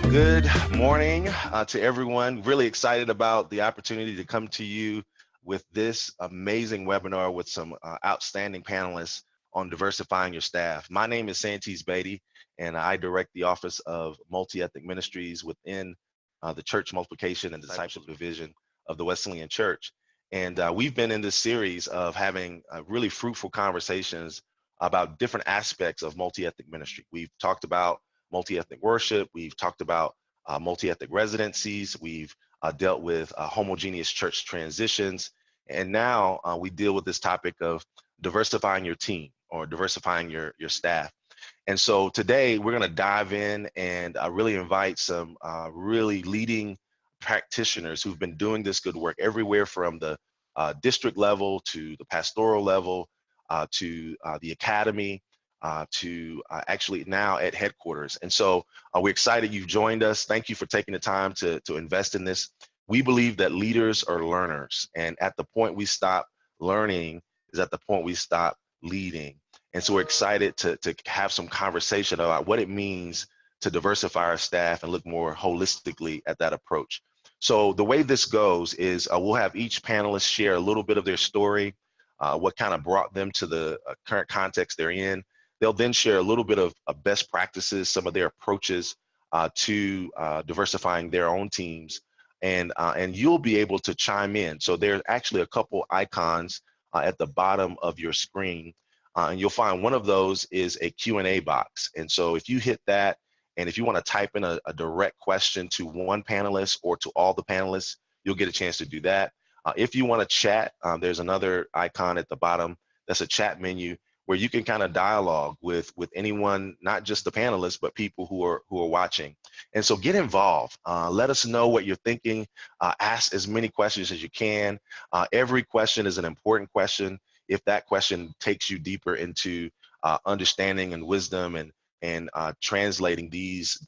Good morning to everyone. Really excited about the opportunity to come to you with this amazing webinar with some outstanding panelists on diversifying your staff. My name is Santees Beatty, and I direct the Office of Multi-Ethnic Ministries within the Church Multiplication and Discipleship Division of the Wesleyan Church. And we've been in this series of having really fruitful conversations about different aspects of multi-ethnic ministry. We've talked about multi-ethnic worship. We've talked about multi-ethnic residencies. We've dealt with homogeneous church transitions. And now we deal with this topic of diversifying your team or diversifying your staff. And so today we're going to dive in and really invite some really leading practitioners who've been doing this good work everywhere from the district level to the pastoral level to the academy, to actually now at headquarters. And so we're excited you've joined us. Thank you for taking the time to invest in this. We believe that leaders are learners, and at the point we stop learning is at the point we stop leading. And so we're excited to have some conversation about what it means to diversify our staff and look more holistically at that approach. So the way this goes is we'll have each panelist share a little bit of their story, what kind of brought them to the current context they're in. They'll then share a little bit of best practices, some of their approaches to diversifying their own teams, and you'll be able to chime in. So there's actually a couple icons at the bottom of your screen, and you'll find one of those is a Q&A box. And so if you hit that, and if you want to type in a direct question to one panelist or to all the panelists, you'll get a chance to do that. If you want to chat, there's another icon at the bottom that's a chat menu where you can kind of dialogue with anyone, not just the panelists, but people who are watching. And so get involved. Let us know what you're thinking. Ask as many questions as you can. Every question is an important question if that question takes you deeper into understanding and wisdom and translating these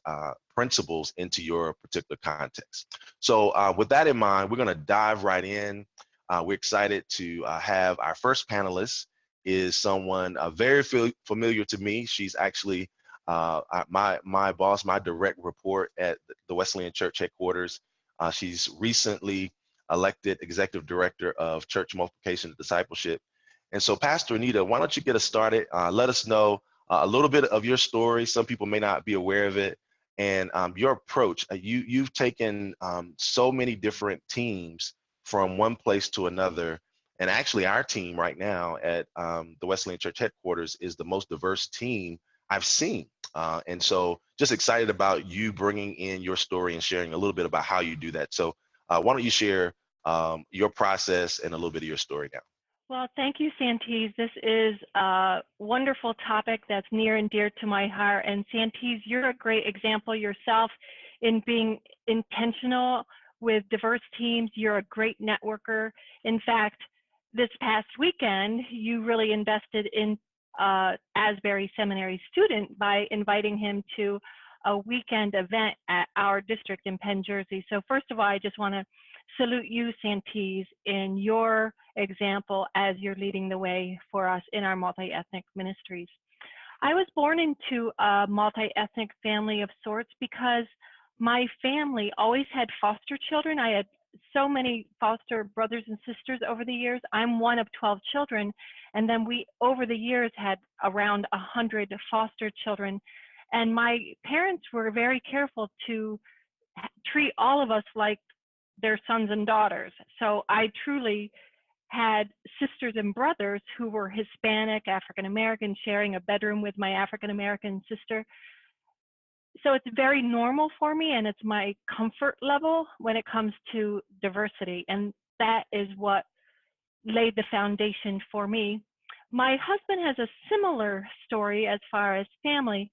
principles into your particular context. So with that in mind, we're going to dive right in. We're excited to have our first panelist is someone very familiar to me. She's actually my boss, my direct report at the Wesleyan Church headquarters. She's recently elected Executive Director of Church Multiplication and Discipleship. And so Pastor Anita, why don't you get us started? Let us know a little bit of your story. Some people may not be aware of it. And your approach. You've taken so many different teams from one place to another. And actually our team right now at the Wesleyan Church headquarters is the most diverse team I've seen. And so just excited about you bringing in your story and sharing a little bit about how you do that. So why don't you share your process and a little bit of your story now? Well, thank you, Santees. This is a wonderful topic that's near and dear to my heart. And Santees, you're a great example yourself in being intentional with diverse teams. You're a great networker. In fact, this past weekend, you really invested in Asbury Seminary student by inviting him to a weekend event at our district in Penn, Jersey. So first of all, I just want to salute you, Santees, in your example as you're leading the way for us in our multi-ethnic ministries. I was born into a multi-ethnic family of sorts because my family always had foster children. I had so many foster brothers and sisters over the years. I'm one of 12 children. And then we, over the years, had around 100 foster children. And my parents were very careful to treat all of us like their sons and daughters. So I truly had sisters and brothers who were Hispanic, African American, sharing a bedroom with my African American sister. So it's very normal for me, and it's my comfort level when it comes to diversity. And that is what laid the foundation for me. My husband has a similar story as far as family,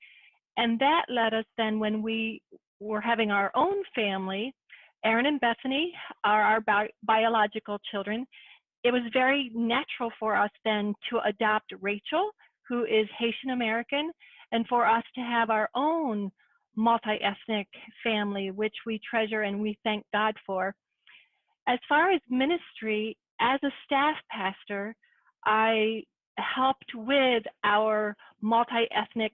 and that led us then, when we were having our own family, Aaron and Bethany are our biological children. It was very natural for us then to adopt Rachel, who is Haitian American, and for us to have our own multi-ethnic family, which we treasure and we thank God for. As far as ministry, as a staff pastor, I helped with our multi-ethnic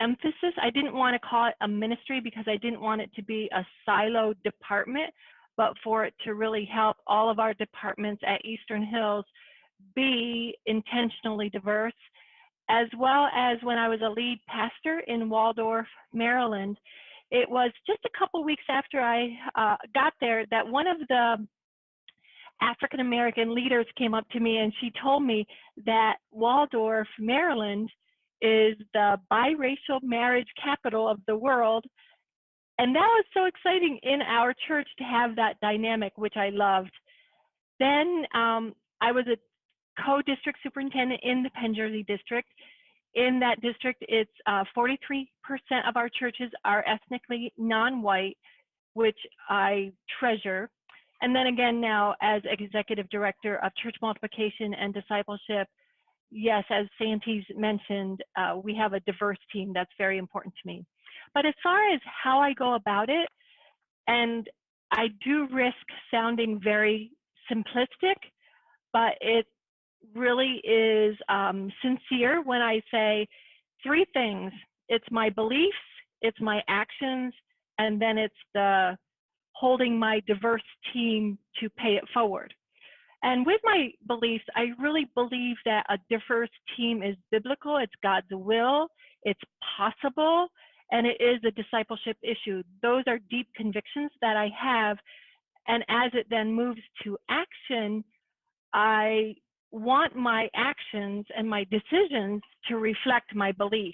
emphasis. I didn't want to call it a ministry because I didn't want it to be a silo department, but for it to really help all of our departments at Eastern Hills be intentionally diverse, as well as when I was a lead pastor in Waldorf, Maryland. It was just a couple weeks after I got there that one of the African American leaders came up to me and she told me that Waldorf, Maryland is the biracial marriage capital of the world. And that was so exciting in our church to have that dynamic, which I loved. Then I was a co-district superintendent in the Penn Jersey district. In that district, it's 43% of our churches are ethnically non-white, which I treasure. And then again now as executive director of church multiplication and discipleship, yes, as Santi's mentioned, we have a diverse team that's very important to me. But as far as how I go about it, and I do risk sounding very simplistic, but it really is sincere when I say three things. It's my beliefs, it's my actions, and then it's the holding my diverse team to pay it forward. And with my beliefs, I really believe that a diverse team is biblical, it's God's will, it's possible, and it is a discipleship issue. Those are deep convictions that I have. And as it then moves to action, I want my actions and my decisions to reflect my belief.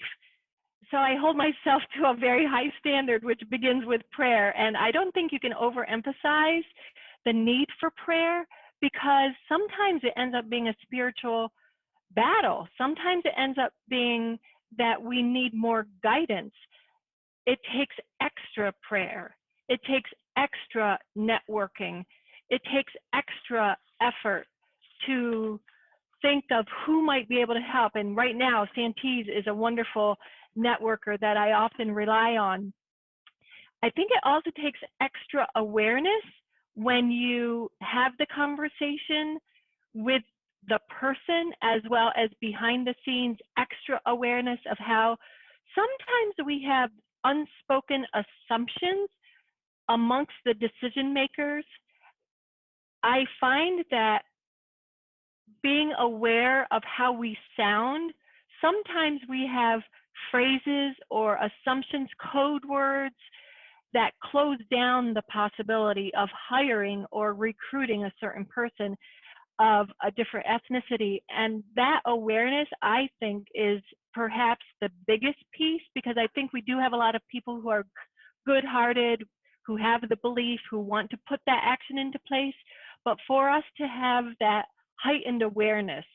So I hold myself to a very high standard, which begins with prayer. And I don't think you can overemphasize the need for prayer, because sometimes it ends up being a spiritual battle. Sometimes it ends up being that we need more guidance. It takes extra prayer. It takes extra networking. It takes extra effort to think of who might be able to help. And right now, Santiz is a wonderful networker that I often rely on. I think it also takes extra awareness when you have the conversation with the person, as well as behind the scenes, extra awareness of how sometimes we have unspoken assumptions amongst the decision makers. I find that being aware of how we sound, sometimes we have phrases or assumptions, code words that close down the possibility of hiring or recruiting a certain person of a different ethnicity. And that awareness, I think, is perhaps the biggest piece, because I think we do have a lot of people who are good-hearted, who have the belief, who want to put that action into place. But for us to have that heightened awareness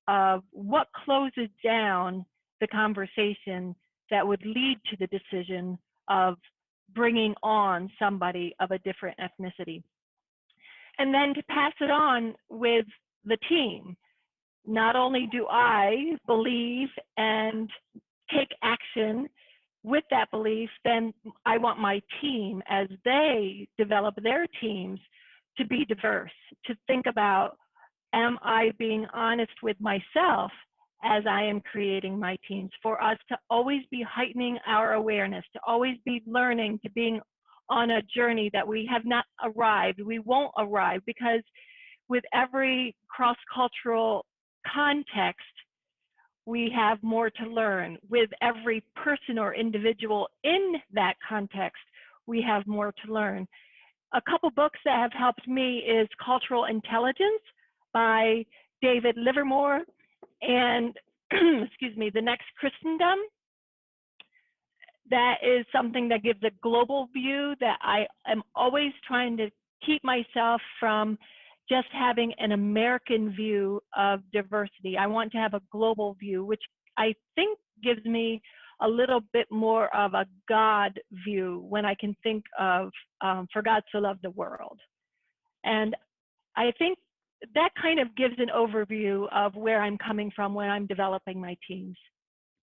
of what closes down the conversation that would lead to the decision of bringing on somebody of a different ethnicity. And then to pass it on with the team. Not only do I believe and take action with that belief, then I want my team, as they develop their teams, to be diverse, to think about, am I being honest with myself as I am creating my teams, for us to always be heightening our awareness, to always be learning, to being on a journey that we have not arrived, we won't arrive, because with every cross-cultural context, we have more to learn. With every person or individual in that context, we have more to learn. A couple books that have helped me is Cultural Intelligence by David Livermore and, excuse me, The Next Christendom. That is something that gives a global view that I am always trying to keep myself from just having an American view of diversity. I want to have a global view, which I think gives me a little bit more of a God view when I can think of For God So Loved the World. And I think that kind of gives an overview of where I'm coming from when I'm developing my teams.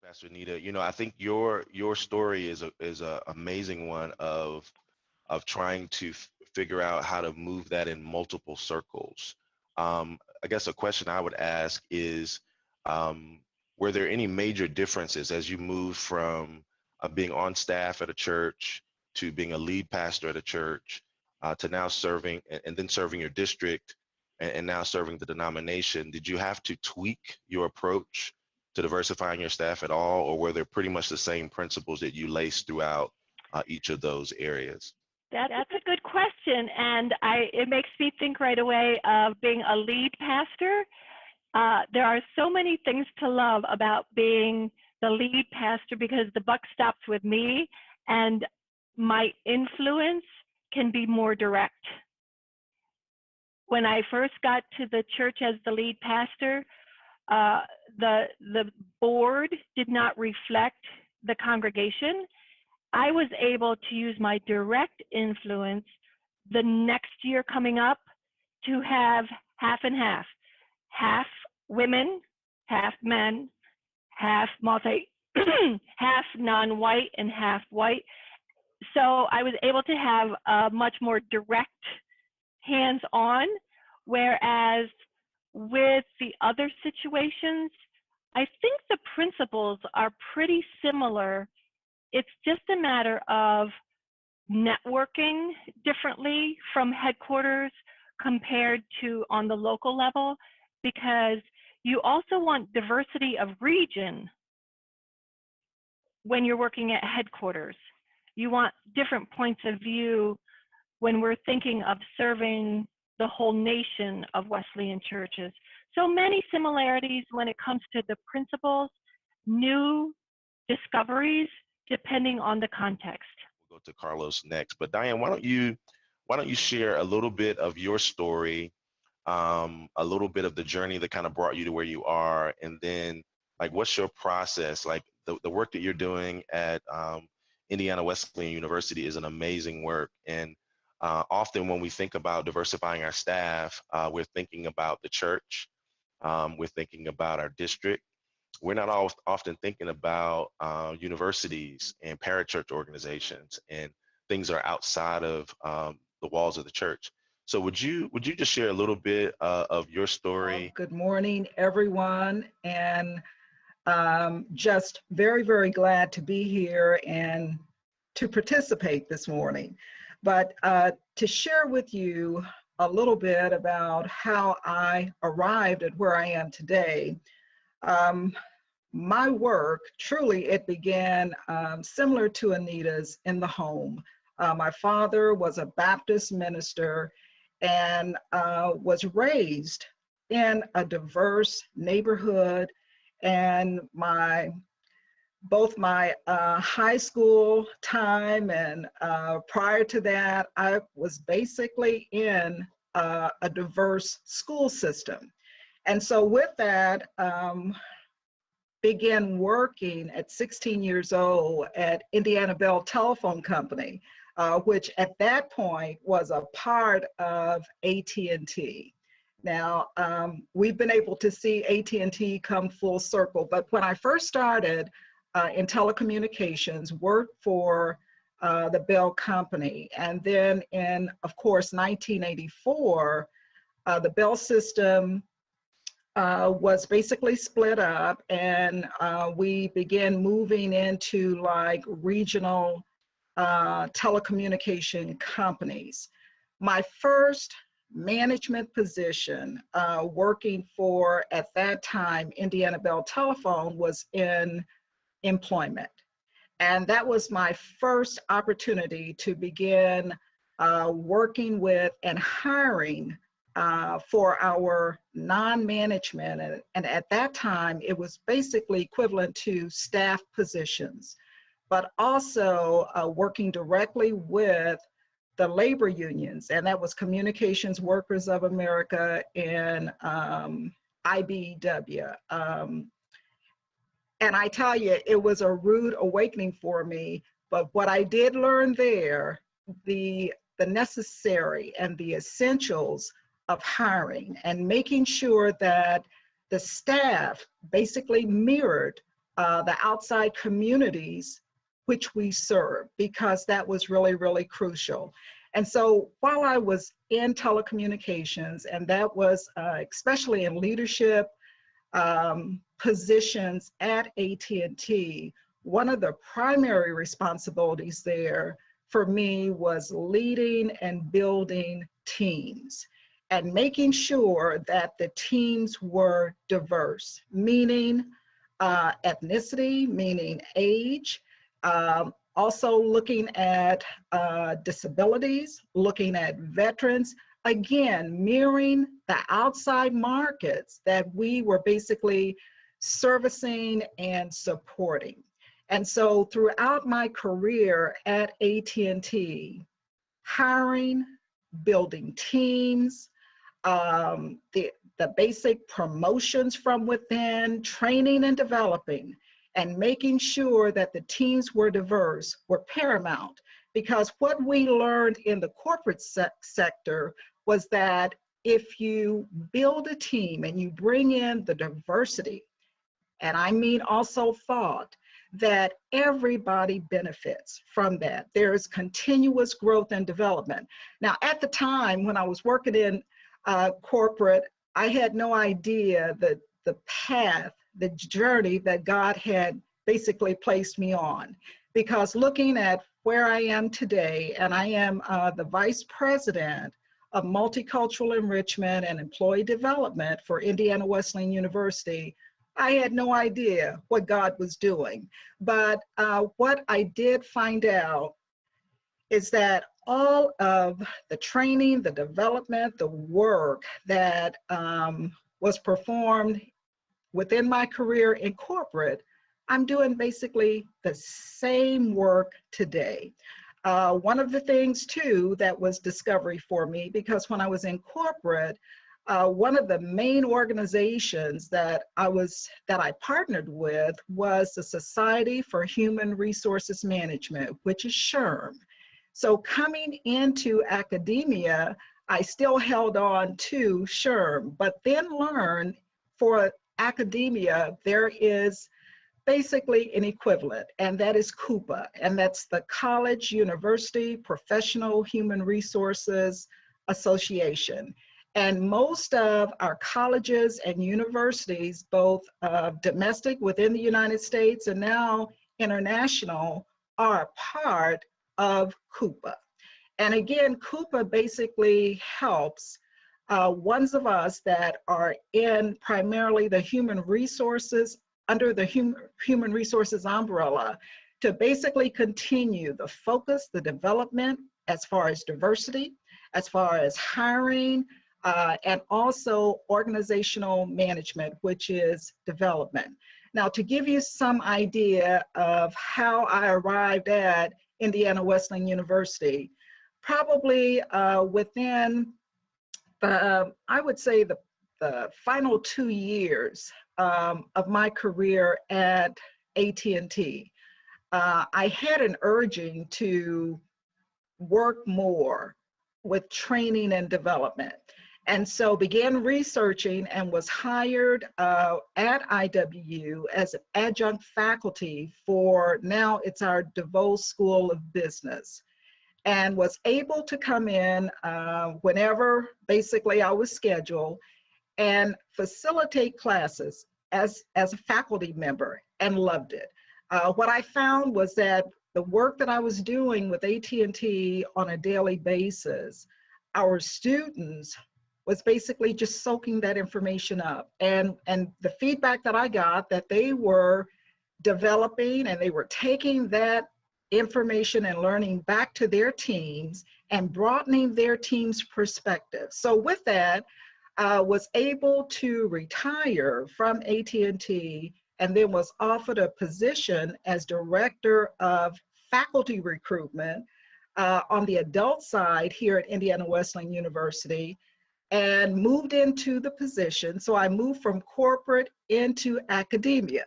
Pastor Nita, I think your story is a amazing one of trying to figure out how to move that in multiple circles. I guess a question I would ask is, were there any major differences as you moved from being on staff at a church, to being a lead pastor at a church, to now serving and then serving your district, and now serving the denomination, did you have to tweak your approach to diversifying your staff at all, or were there pretty much the same principles that you laced throughout each of those areas? That's a good question, and it makes me think right away of being a lead pastor. There are so many things to love about being the lead pastor because the buck stops with me, and my influence can be more direct. When I first got to the church as the lead pastor, the board did not reflect the congregation. I was able to use my direct influence the next year coming up to have half and half women, half men, half half non-white and half white. So I was able to have a much more direct hands-on, whereas with the other situations, I think the principles are pretty similar. It's just a matter of networking differently from headquarters compared to on the local level, because you also want diversity of region when you're working at headquarters. You want different points of view when we're thinking of serving the whole nation of Wesleyan churches. So many similarities when it comes to the principles, new discoveries, depending on the context. We'll go to Carlos next, but Diane, why don't you share a little bit of your story, a little bit of the journey that kind of brought you to where you are, and then like what's your process? Like the work that you're doing at Indiana Wesleyan University is an amazing work, and often when we think about diversifying our staff, we're thinking about the church, we're thinking about our district. We're not often thinking about universities and parachurch organizations and things that are outside of the walls of the church. So would you just share a little bit of your story? Good morning, everyone, and just very, very glad to be here and to participate this morning. But to share with you a little bit about how I arrived at where I am today. My work, truly, it began similar to Anita's in the home. My father was a Baptist minister and was raised in a diverse neighborhood, and both my high school time and prior to that, I was basically in a diverse school system. And so with that, began working at 16 years old at Indiana Bell Telephone Company, which at that point was a part of AT&T. Now, we've been able to see AT&T come full circle, but when I first started in telecommunications, worked for the Bell Company, and then in, of course, 1984, the Bell system was basically split up, and we began moving into like regional telecommunication companies. My first management position working for, at that time, Indiana Bell Telephone was in employment. And that was my first opportunity to begin working with and hiring for our non-management. And at that time, it was basically equivalent to staff positions, but also working directly with the labor unions, and that was Communications Workers of America and IBEW. And I tell you, it was a rude awakening for me, but what I did learn there, the necessary and the essentials of hiring and making sure that the staff basically mirrored the outside communities which we serve, because that was really, really crucial. And so while I was in telecommunications, and that was especially in leadership positions at AT&T, one of the primary responsibilities there for me was leading and building teams and making sure that the teams were diverse, meaning ethnicity, meaning age, also looking at disabilities, looking at veterans, again, mirroring the outside markets that we were basically servicing and supporting. And so throughout my career at AT&T, hiring, building teams, the basic promotions from within, training and developing, and making sure that the teams were diverse were paramount. Because what we learned in the corporate sector was that if you build a team and you bring in the diversity, and I mean also thought, that everybody benefits from that. There is continuous growth and development. Now, at the time when I was working in corporate, I had no idea that the path, the journey that God had basically placed me on. Because looking at where I am today, and I am the Vice President of Multicultural Enrichment and Employee Development for Indiana Wesleyan University, I had no idea what God was doing. But what I did find out is that all of the training, the development, the work that was performed within my career in corporate, I'm doing basically the same work today. One of the things too that was discovery for me, because when I was in corporate, one of the main organizations that I partnered with was the Society for Human Resources Management, which is SHRM. So coming into academia, I still held on to SHRM, but then learned for academia, there is basically an equivalent, and that is CUPA, and that's the College University Professional Human Resources Association. And most of our colleges and universities, both domestic within the United States and now international, are a part of CUPA. And again, CUPA basically helps ones of us that are in primarily the human resources, under the human resources umbrella, to basically continue the focus, the development as far as diversity, as far as hiring, and also organizational management, which is development. Now, to give you some idea of how I arrived at Indiana Wesleyan University, probably within I would say the final 2 years of my career at AT&T, I had an urging to work more with training and development. And so began researching and was hired at IWU as an adjunct faculty for, now it's our DeVoe School of Business, and was able to come in whenever basically I was scheduled and facilitate classes as a faculty member, and loved it. What I found was that the work that I was doing with AT&T on a daily basis, our students was basically just soaking that information up. And the feedback that I got, that they were developing and they were taking that information and learning back to their teams and broadening their team's perspective. So with that, I was able to retire from AT&T and then was offered a position as Director of Faculty Recruitment on the adult side here at Indiana Wesleyan University, and moved into the position. So I moved from corporate into academia,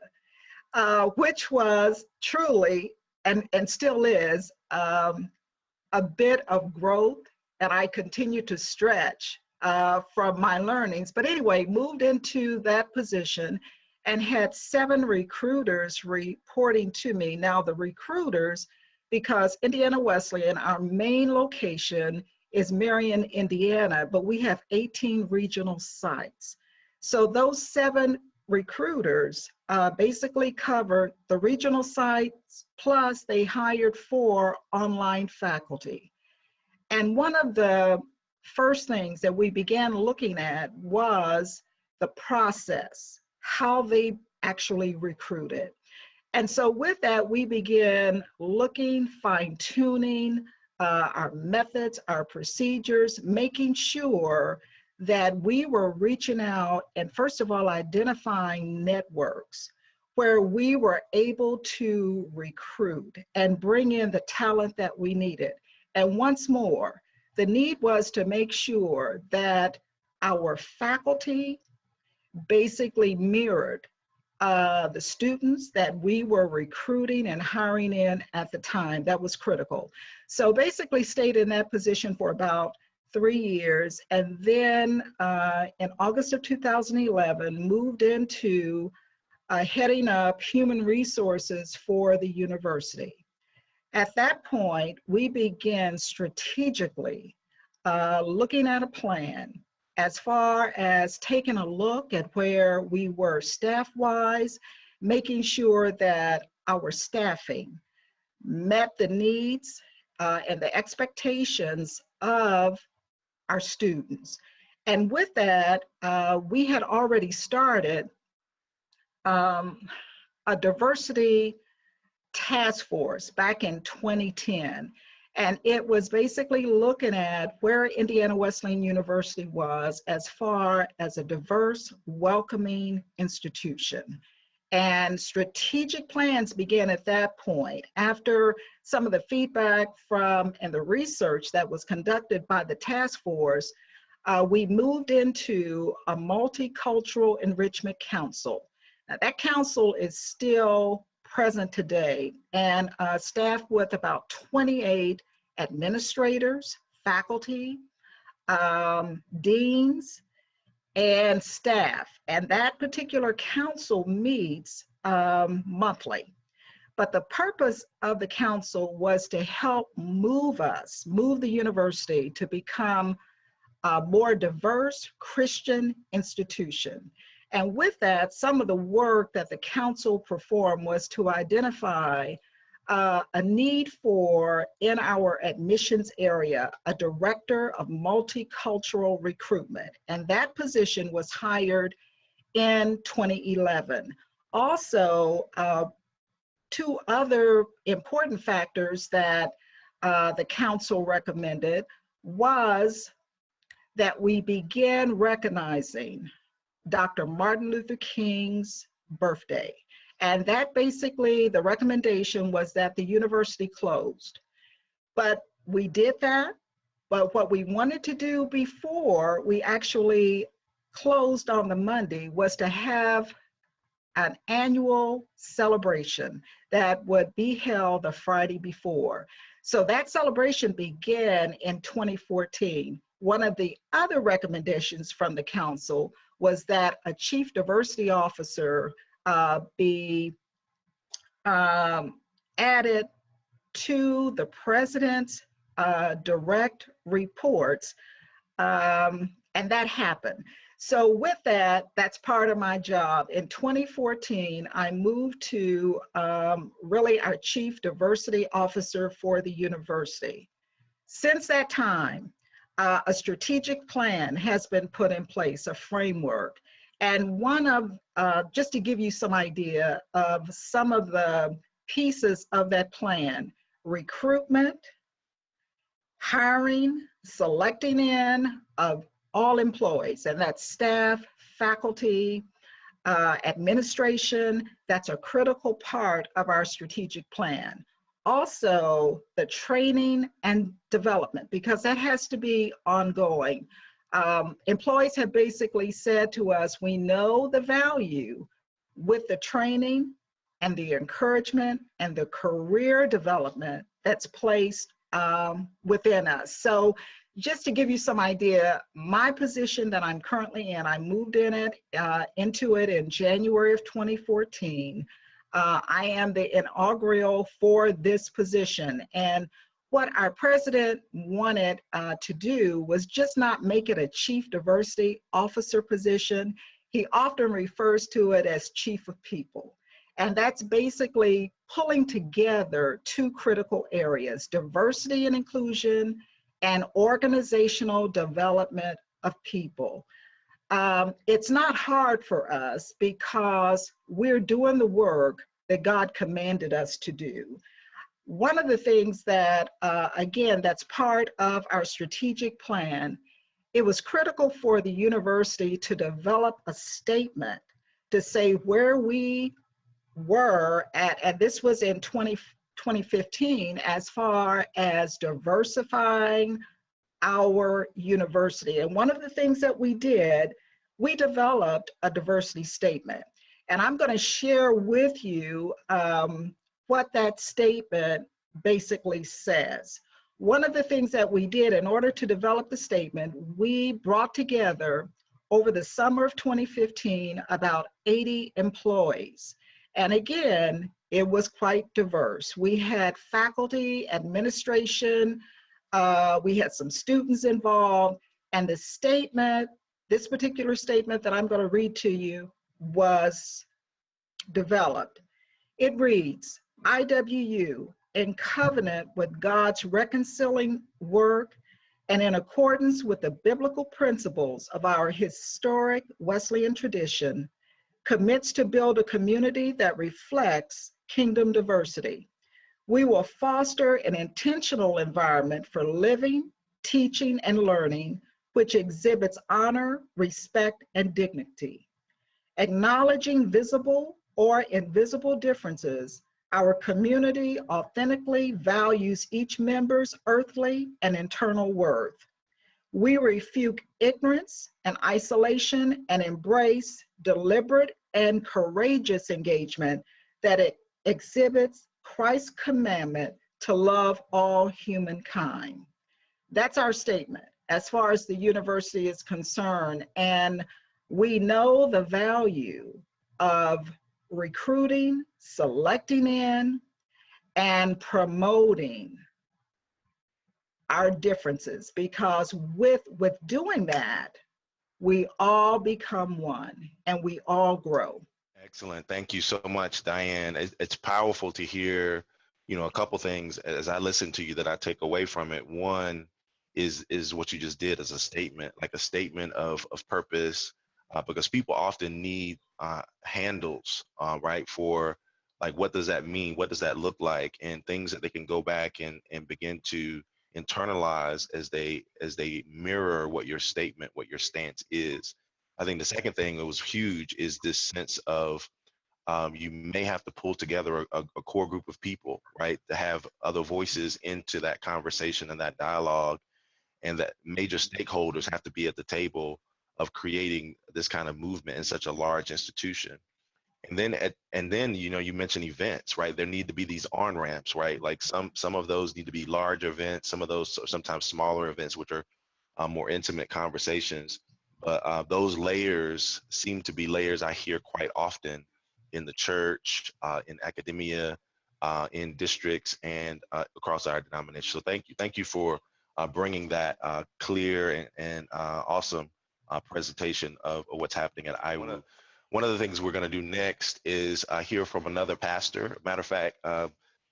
which was truly, and still is, a bit of growth, and I continue to stretch from my learnings. But anyway, moved into that position and had 7 recruiters reporting to me. Now the recruiters, because Indiana Wesleyan, our main location is Marion, Indiana, but we have 18 regional sites. So those 7 recruiters basically covered the regional sites, plus they hired 4 online faculty. And one of the first things that we began looking at was the process, how they actually recruited. And so with that, we began looking, fine-tuning our methods, our procedures, making sure that we were reaching out and first of all, identifying networks where we were able to recruit and bring in the talent that we needed. And once more, the need was to make sure that our faculty basically mirrored the students that we were recruiting and hiring in at the time. That was critical. So basically stayed in that position for about 3 years, and then in August of 2011, moved into heading up human resources for the university. At that point, we began strategically looking at a plan as far as taking a look at where we were staff-wise, making sure that our staffing met the needs and the expectations of our students. And with that, we had already started a diversity task force back in 2010. And it was basically looking at where Indiana Wesleyan University was as far as a diverse, welcoming institution. And strategic plans began at that point. After some of the feedback from and the research that was conducted by the task force, we moved into a multicultural enrichment council. Now, that council is still present today and staffed with about 28 administrators, faculty, deans, and staff. And that particular council meets monthly. But the purpose of the council was to help move the university to become a more diverse Christian institution. And with that, some of the work that the council performed was to identify a need for, in our admissions area, a director of multicultural recruitment. And that position was hired in 2011. Also, 2 other important factors that the council recommended was that we begin recognizing Dr. Martin Luther King's birthday. And that basically, the recommendation was that the university closed. But we did that, but what we wanted to do before we actually closed on the Monday was to have an annual celebration that would be held the Friday before. So that celebration began in 2014. One of the other recommendations from the council was that a chief diversity officer be added to the president's direct reports, and that happened. So with that, that's part of my job. In 2014, I moved to really our chief diversity officer for the university. Since that time, a strategic plan has been put in place, a framework. And one of, just to give you some idea of some of the pieces of that plan: recruitment, hiring, selecting in of all employees, and that's staff, faculty, administration. That's a critical part of our strategic plan. Also, the training and development, because that has to be ongoing. Employees have basically said to us, we know the value with the training and the encouragement and the career development that's placed within us. So just to give you some idea, my position that I'm currently in, I moved into it in January of 2014. I am the inaugural for this position. And what our president wanted to do was just not make it a chief diversity officer position. He often refers to it as chief of people. And that's basically pulling together two critical areas, diversity and inclusion and organizational development of people. It's not hard for us because we're doing the work that God commanded us to do. One of the things that, again, that's part of our strategic plan, it was critical for the university to develop a statement to say where we were at, and this was in 2015, as far as diversifying our university. And one of the things that we did, we developed a diversity statement. And I'm going to share with you what that statement basically says. One of the things that we did in order to develop the statement, we brought together over the summer of 2015 about 80 employees. And again, it was quite diverse. We had faculty, administration, we had some students involved, and the statement, this particular statement that I'm going to read to you, was developed. It reads, IWU, in covenant with God's reconciling work and in accordance with the biblical principles of our historic Wesleyan tradition, commits to build a community that reflects kingdom diversity. We will foster an intentional environment for living, teaching, and learning, which exhibits honor, respect, and dignity. Acknowledging visible or invisible differences, our community authentically values each member's earthly and internal worth. We refute ignorance and isolation and embrace deliberate and courageous engagement that it exhibits Christ's commandment to love all humankind. That's our statement as far as the university is concerned. And we know the value of recruiting, selecting in, and promoting our differences, because with doing that, we all become one and we all grow. Excellent. Thank you so much, Diane. It's powerful to hear, a couple things as I listen to you that I take away from it. One is what you just did as a statement, like a statement of purpose, because people often need handles, right? For like, what does that mean? What does that look like? And things that they can go back and begin to internalize as they mirror what your statement, what your stance is. I think the second thing that was huge is this sense of you may have to pull together a core group of people, right, to have other voices into that conversation and that dialogue, and that major stakeholders have to be at the table of creating this kind of movement in such a large institution. And then you mentioned events, right? There need to be these on ramps, right? Like some of those need to be large events, some of those sometimes smaller events, which are more intimate conversations. But those layers seem to be layers I hear quite often in the church, in academia, in districts, and across our denomination. So thank you for bringing that clear and awesome presentation of what's happening at IWU. One of the things we're going to do next is hear from another pastor. Matter of fact,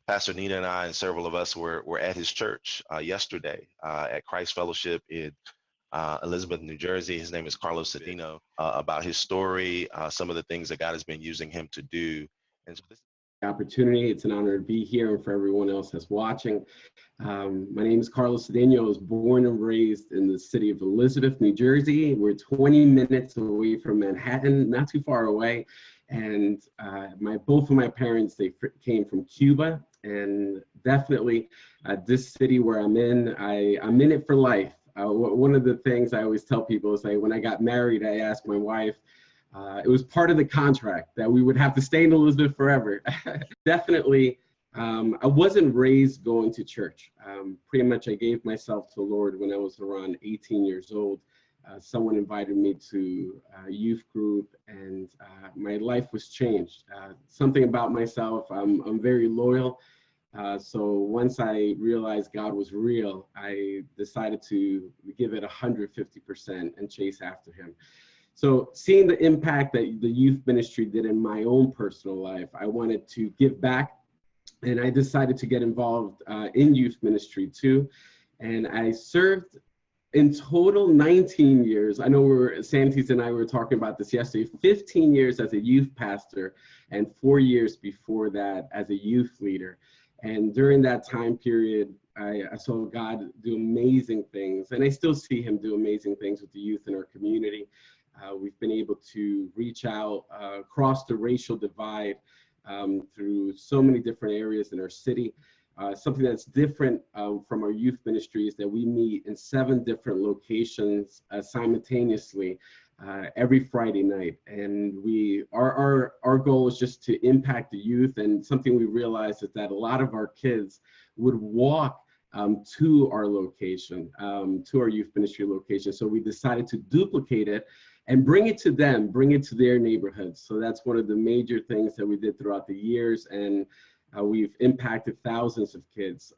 Pastor Nina and I and several of us were at his church yesterday at Christ Fellowship in Elizabeth, New Jersey. His name is Carlos Cedino, about his story, some of the things that God has been using him to do. And so this opportunity. It's an honor to be here, and for everyone else that's watching. My name is Carlos Cedeno. I was born and raised in the city of Elizabeth, New Jersey. We're 20 minutes away from Manhattan, not too far away. And both of my parents, they came from Cuba, and definitely this city where I'm in, I'm in it for life. One of the things I always tell people is, like, when I got married, I asked my wife, it was part of the contract that we would have to stay in Elizabeth forever. Definitely, I wasn't raised going to church. Pretty much I gave myself to the Lord when I was around 18 years old. Someone invited me to a youth group, and my life was changed. Something about myself, I'm very loyal. So once I realized God was real, I decided to give it 150% and chase after him. So seeing the impact that the youth ministry did in my own personal life, I wanted to give back, and I decided to get involved in youth ministry too. And I served in total 19 years. I know Santis and I were talking about this yesterday, 15 years as a youth pastor and 4 years before that as a youth leader. And during that time period, I saw God do amazing things, and I still see him do amazing things with the youth in our community. We've been able to reach out across the racial divide through so many different areas in our city. Something that's different from our youth ministry is that we meet in 7 different locations simultaneously every Friday night. And our goal is just to impact the youth. And something we realized is that a lot of our kids would walk to our location, to our youth ministry location. So we decided to duplicate it and bring it to them, bring it to their neighborhoods. So that's one of the major things that we did throughout the years. And we've impacted thousands of kids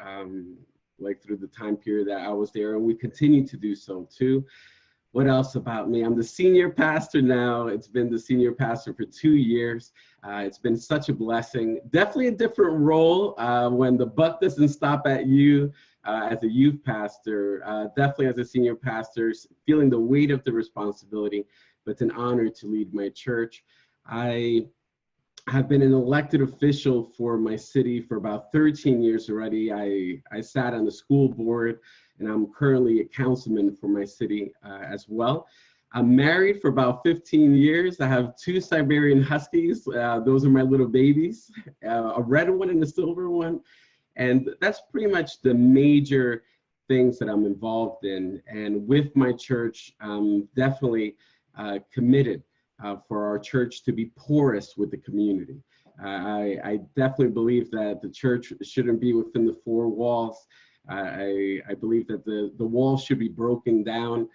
like through the time period that I was there, and we continue to do so too. What else about me? I'm the senior pastor now. It's been the senior pastor for 2 years. It's been such a blessing. Definitely a different role when the buck doesn't stop at you as a youth pastor. Definitely as a senior pastor, feeling the weight of the responsibility, but it's an honor to lead my church. I have been an elected official for my city for about 13 years already. I sat on the school board, and I'm currently a councilman for my city as well. I'm married for about 15 years. I have 2 Siberian Huskies. Those are my little babies, a red one and a silver one. And that's pretty much the major things that I'm involved in. And with my church, I'm definitely committed for our church to be porous with the community. I definitely believe that the church shouldn't be within the 4 walls. I believe that the walls should be broken down.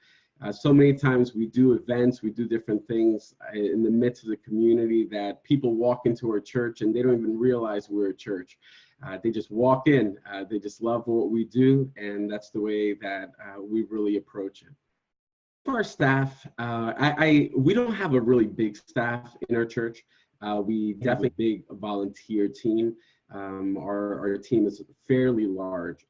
So many times we do events, we do different things in the midst of the community that people walk into our church and they don't even realize we're a church. They just walk in, they just love what we do, and that's the way that we really approach it. For our staff, we don't have a really big staff in our church. We definitely have a big volunteer team. Our team is fairly large.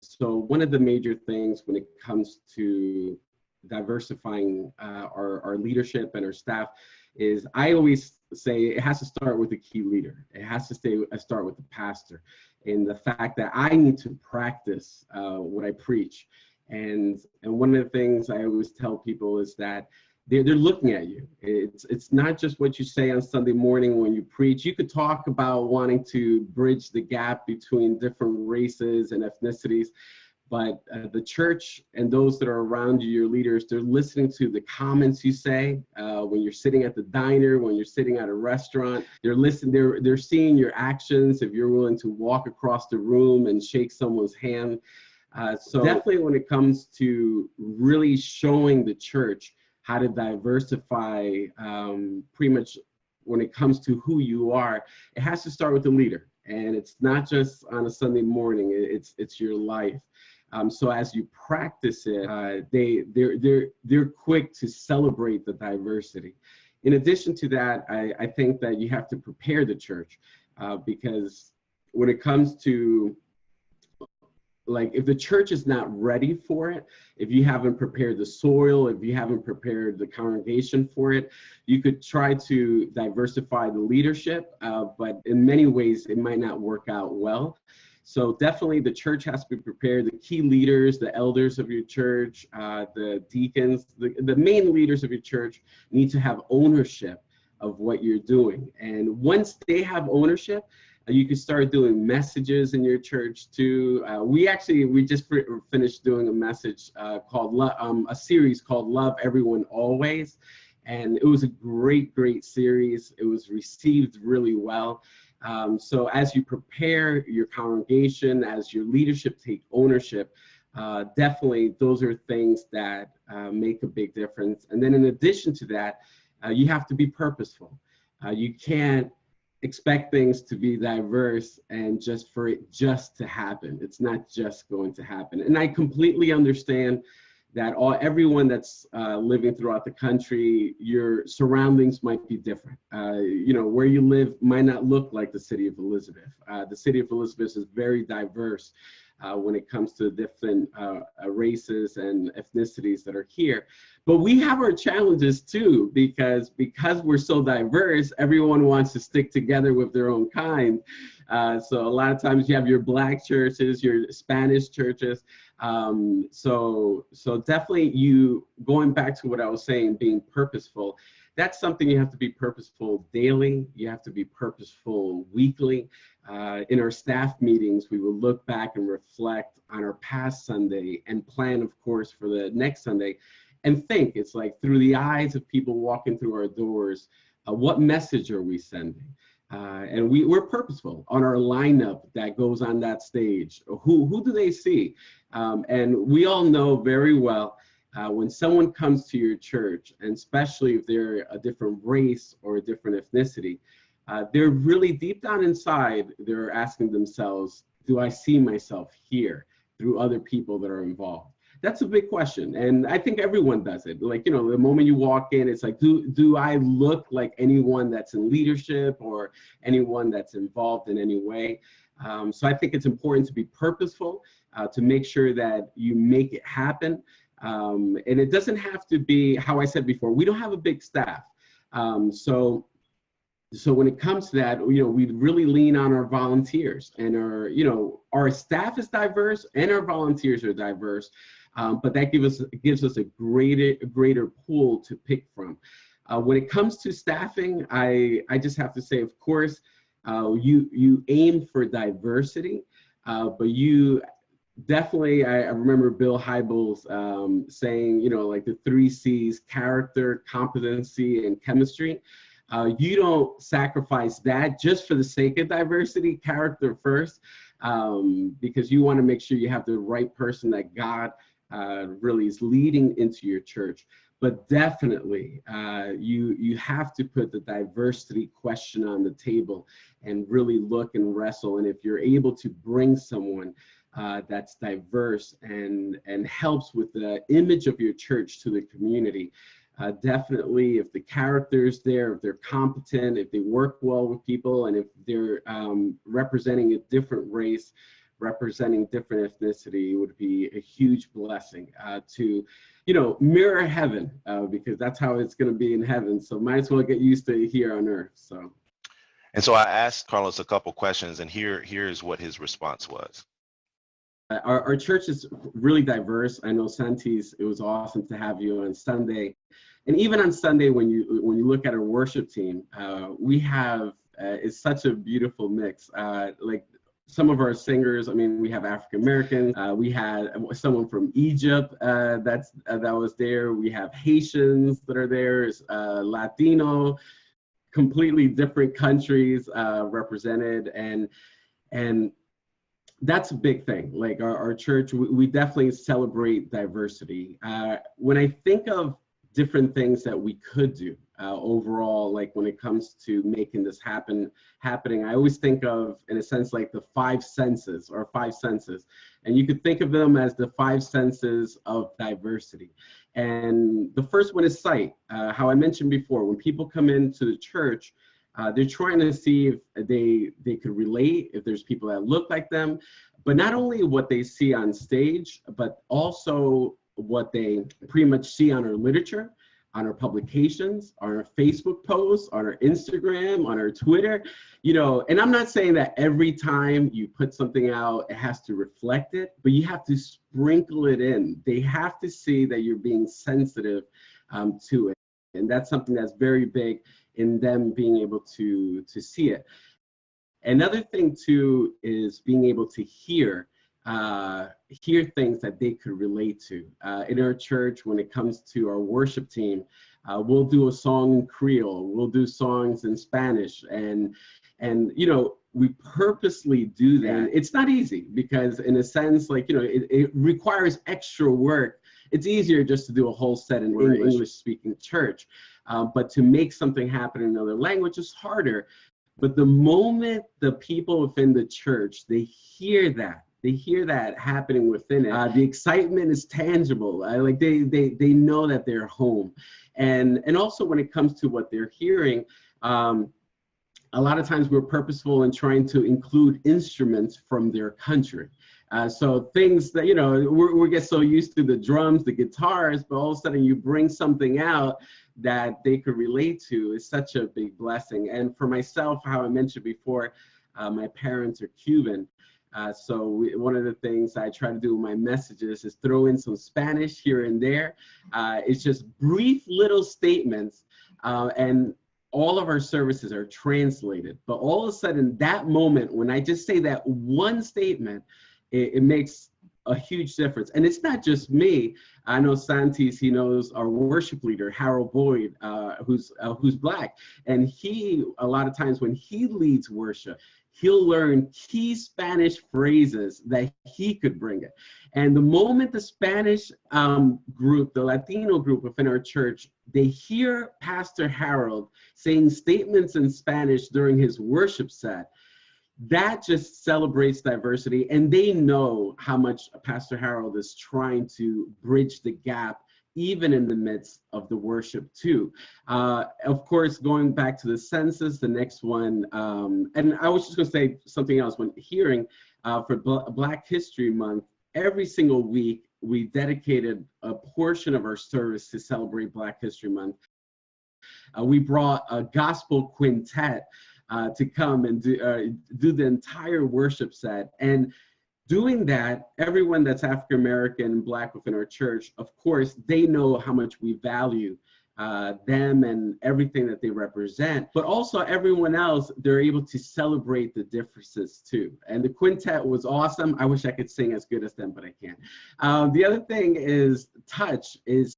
So one of the major things when it comes to diversifying our leadership and our staff is, I always say it has to start with the key leader. It has to start with the pastor, and the fact that I need to practice what I preach. And one of the things I always tell people is that they're looking at you. It's not just what you say on Sunday morning when you preach. You could talk about wanting to bridge the gap between different races and ethnicities, but the church and those that are around you, your leaders, they're listening to the comments you say when you're sitting at the diner, when you're sitting at a restaurant. They're listening. They're seeing your actions. If you're willing to walk across the room and shake someone's hand. So definitely when it comes to really showing the church how to diversify, pretty much when it comes to who you are, it has to start with the leader. And it's not just on a Sunday morning, it's your life. So as you practice it, they're quick to celebrate the diversity. In addition to that, I think that you have to prepare the church because when it comes to, like, if the church is not ready for it, if you haven't prepared the soil, if you haven't prepared the congregation for it, you could try to diversify the leadership, but in many ways it might not work out well. So definitely the church has to be prepared. The key leaders, the elders of your church, the deacons, the main leaders of your church need to have ownership of what you're doing. And once they have ownership, you can start doing messages in your church too. We just finished doing a message called a series called Love Everyone Always. And it was a great series. It was received really well. So as you prepare your congregation, as your leadership take ownership, definitely those are things that make a big difference. And then in addition to that, you have to be purposeful. You can't expect things to be diverse and for it just to happen. It's not just going to happen. And I completely understand that everyone that's living throughout the country, your surroundings might be different. You know, where you live might not look like the city of Elizabeth. The city of Elizabeth is very diverse when it comes to different races and ethnicities that are here. But we have our challenges too, because we're so diverse, everyone wants to stick together with their own kind. So a lot of times you have your Black churches, your Spanish churches. So definitely going back to what I was saying, being purposeful, that's something you have to be purposeful daily. You have to be purposeful weekly. In our staff meetings, we will look back and reflect on our past Sunday and plan, of course, for the next Sunday, and think. It's like through the eyes of people walking through our doors, what message are we sending? And we're purposeful on our lineup that goes on that stage. Who do they see? And we all know very well when someone comes to your church, and especially if they're a different race or a different ethnicity, they're really deep down inside, they're asking themselves, do I see myself here through other people that are involved? That's a big question. And I think everyone does it. Like, you know, the moment you walk in, it's like, do I look like anyone that's in leadership or anyone that's involved in any way? So I think it's important to be purposeful, to make sure that you make it happen. And it doesn't have to be, how I said before, we don't have a big staff. So when it comes to that, you know, we really lean on our volunteers, and our staff is diverse and our volunteers are diverse. But that gives us a greater pool to pick from. When it comes to staffing, I just have to say, of course, you aim for diversity, but you definitely, I remember Bill Hybels saying, you know, like the 3 C's: character, competency, and chemistry. You don't sacrifice that just for the sake of diversity. Character first, because you want to make sure you have the right person that God really is leading into your church. But definitely, you have to put the diversity question on the table and really look and wrestle. And if you're able to bring someone that's diverse and helps with the image of your church to the community, definitely, if the character's there, if they're competent, if they work well with people, and if they're representing a different race, representing different ethnicity, it would be a huge blessing to, you know, mirror heaven, because that's how it's going to be in heaven. So might as well get used to it here on earth. So. And so I asked Carlos a couple questions, and here's what his response was. Our church is really diverse. I know, Santis, it was awesome to have you on Sunday. And even on Sunday, when you look at our worship team, we have, it's such a beautiful mix. Like some of our singers, I mean, we have African Americans, we had someone from Egypt that was there. We have Haitians that are there, Latino, completely different countries represented, and that's a big thing. Like our church, we definitely celebrate diversity. When I think of different things that we could do overall, like when it comes to making this happening, I always think of, in a sense, like the 5 senses or 5 senses. And you could think of them as the 5 senses of diversity. And the first one is sight. How I mentioned before, when people come into the church, they're trying to see if they could relate, if there's people that look like them, but not only what they see on stage, but also what they pretty much see on our literature, on our publications, on our Facebook posts, on our Instagram, on our Twitter, you know. And I'm not saying that every time you put something out, it has to reflect it, but you have to sprinkle it in. They have to see that you're being sensitive to it. And that's something that's very big in them being able to see it. Another thing too is being able to hear things that they could relate to. In our church, when it comes to our worship team, we'll do a song in Creole, we'll do songs in Spanish, and you know, we purposely do that. It's not easy because, in a sense, like, you know, it requires extra work. It's easier just to do a whole set in English-speaking church, but to make something happen in another language is harder. But the moment the people within the church, they hear that, they hear that happening within it. The excitement is tangible. Like they know that they're home. And also when it comes to what they're hearing, a lot of times we're purposeful in trying to include instruments from their country. So things that, you know, we get so used to the drums, the guitars, but all of a sudden you bring something out that they could relate to is such a big blessing. And for myself, how I mentioned before, my parents are Cuban. So one of the things I try to do with my messages is throw in some Spanish here and there. It's just brief little statements, and all of our services are translated. But all of a sudden, that moment, when I just say that one statement, it makes a huge difference. And it's not just me. I know Santis, he knows our worship leader, Harold Boyd, who's Black. And he, a lot of times when he leads worship, he'll learn key Spanish phrases that he could bring it. And the moment the Spanish group, the Latino group within our church, they hear Pastor Harold saying statements in Spanish during his worship set, that just celebrates diversity. And they know how much Pastor Harold is trying to bridge the gap, even in the midst of the worship too. Of course, going back to the census, the next one, and I was just gonna say something else when hearing for Black History Month, every single week, we dedicated a portion of our service to celebrate Black History Month. We brought a gospel quintet to come and do the entire worship set. And doing that, everyone that's African American and Black within our church, of course, they know how much we value them and everything that they represent, but also everyone else, they're able to celebrate the differences too. And the quintet was awesome. I wish I could sing as good as them, but I can't. The other thing is touch, is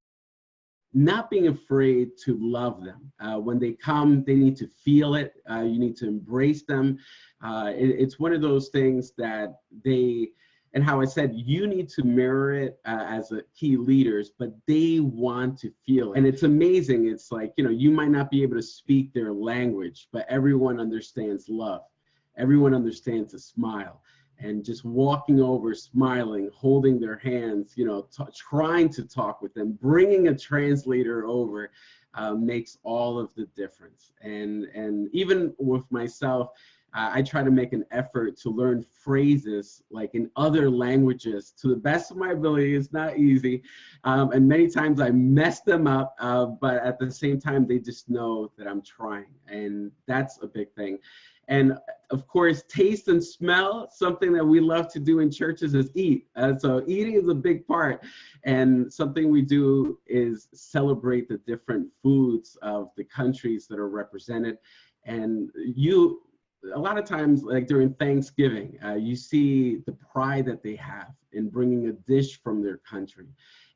not being afraid to love them. When they come, they need to feel it. You need to embrace them. It's one of those things that they, and how I said, you need to mirror it as a key leaders, but they want to feel it. And it's amazing. It's like, you know, you might not be able to speak their language, but everyone understands love. Everyone understands a smile. And just walking over, smiling, holding their hands, you know, trying to talk with them, bringing a translator over makes all of the difference. And even with myself, I try to make an effort to learn phrases like in other languages to the best of my ability. It's not easy. And many times I mess them up, but at the same time, they just know that I'm trying. And that's a big thing. And of course, taste and smell, something that we love to do in churches is eat. So eating is a big part. And something we do is celebrate the different foods of the countries that are represented. And a lot of times, like during Thanksgiving, you see the pride that they have in bringing a dish from their country.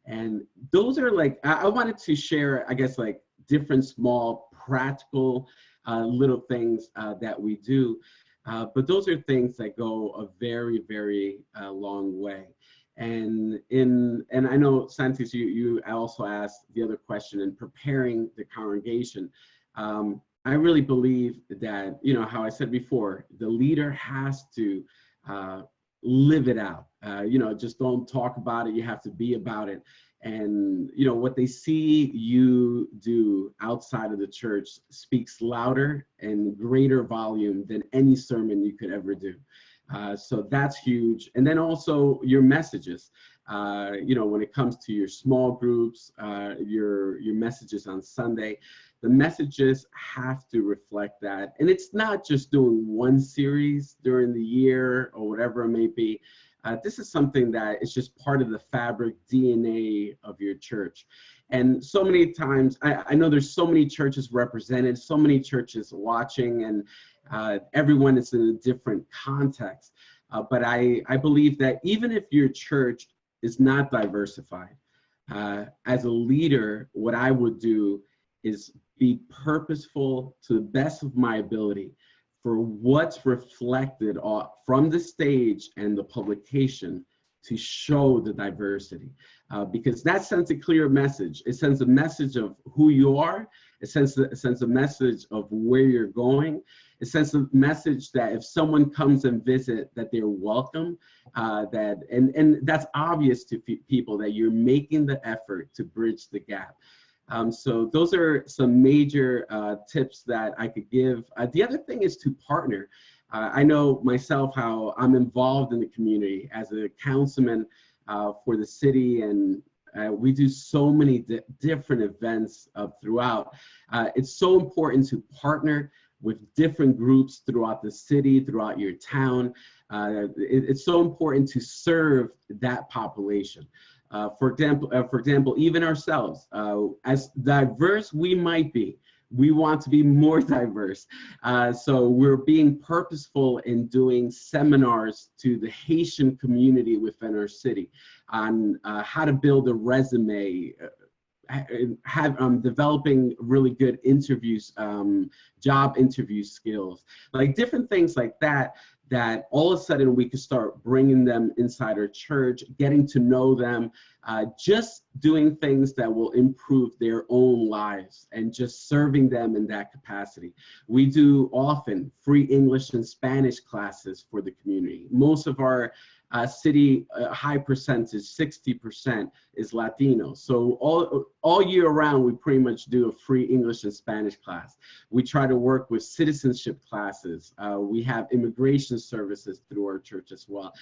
And those are like, I wanted to share, I guess, like different small practical little things that we do. But those are things that go a very, very long way. And I know, Santis, you also asked the other question in preparing the congregation. I really believe that, you know, how I said before, the leader has to live it out. You know, just don't talk about it. You have to be about it. And, you know, what they see you do outside of the church speaks louder and greater volume than any sermon you could ever do. So that's huge. And then also your messages, you know, when it comes to your small groups, your messages on Sunday, the messages have to reflect that. And it's not just doing one series during the year or whatever it may be. This is something that is just part of the fabric DNA of your church. And so many times, I know there's so many churches represented, so many churches watching, and everyone is in a different context. But I believe that even if your church is not diversified, as a leader, what I would do is be purposeful to the best of my ability for what's reflected from the stage and the publication to show the diversity, because that sends a clear message. It sends a message of who you are. It sends a message of where you're going. it sends a message that if someone comes and visit, that they're welcome, and that's obvious to people that you're making the effort to bridge the gap. So those are some major tips that I could give. The other thing is to partner. I know myself how I'm involved in the community as a councilman for the city, and we do so many different events throughout. It's so important to partner with different groups throughout the city, throughout your town. It's so important to serve that population. For example, even ourselves, as diverse we might be, we want to be more diverse. So we're being purposeful in doing seminars to the Haitian community within our city on how to build a resume, developing really good interviews, job interview skills, like different things like that, that all of a sudden we could start bringing them inside our church, getting to know them, just doing things that will improve their own lives and just serving them in that capacity. We do often free English and Spanish classes for the community. Most of our city, high percentage, 60% is Latino. So all year round, we pretty much do a free English and Spanish class. We try to work with citizenship classes. We have immigration services through our church as well.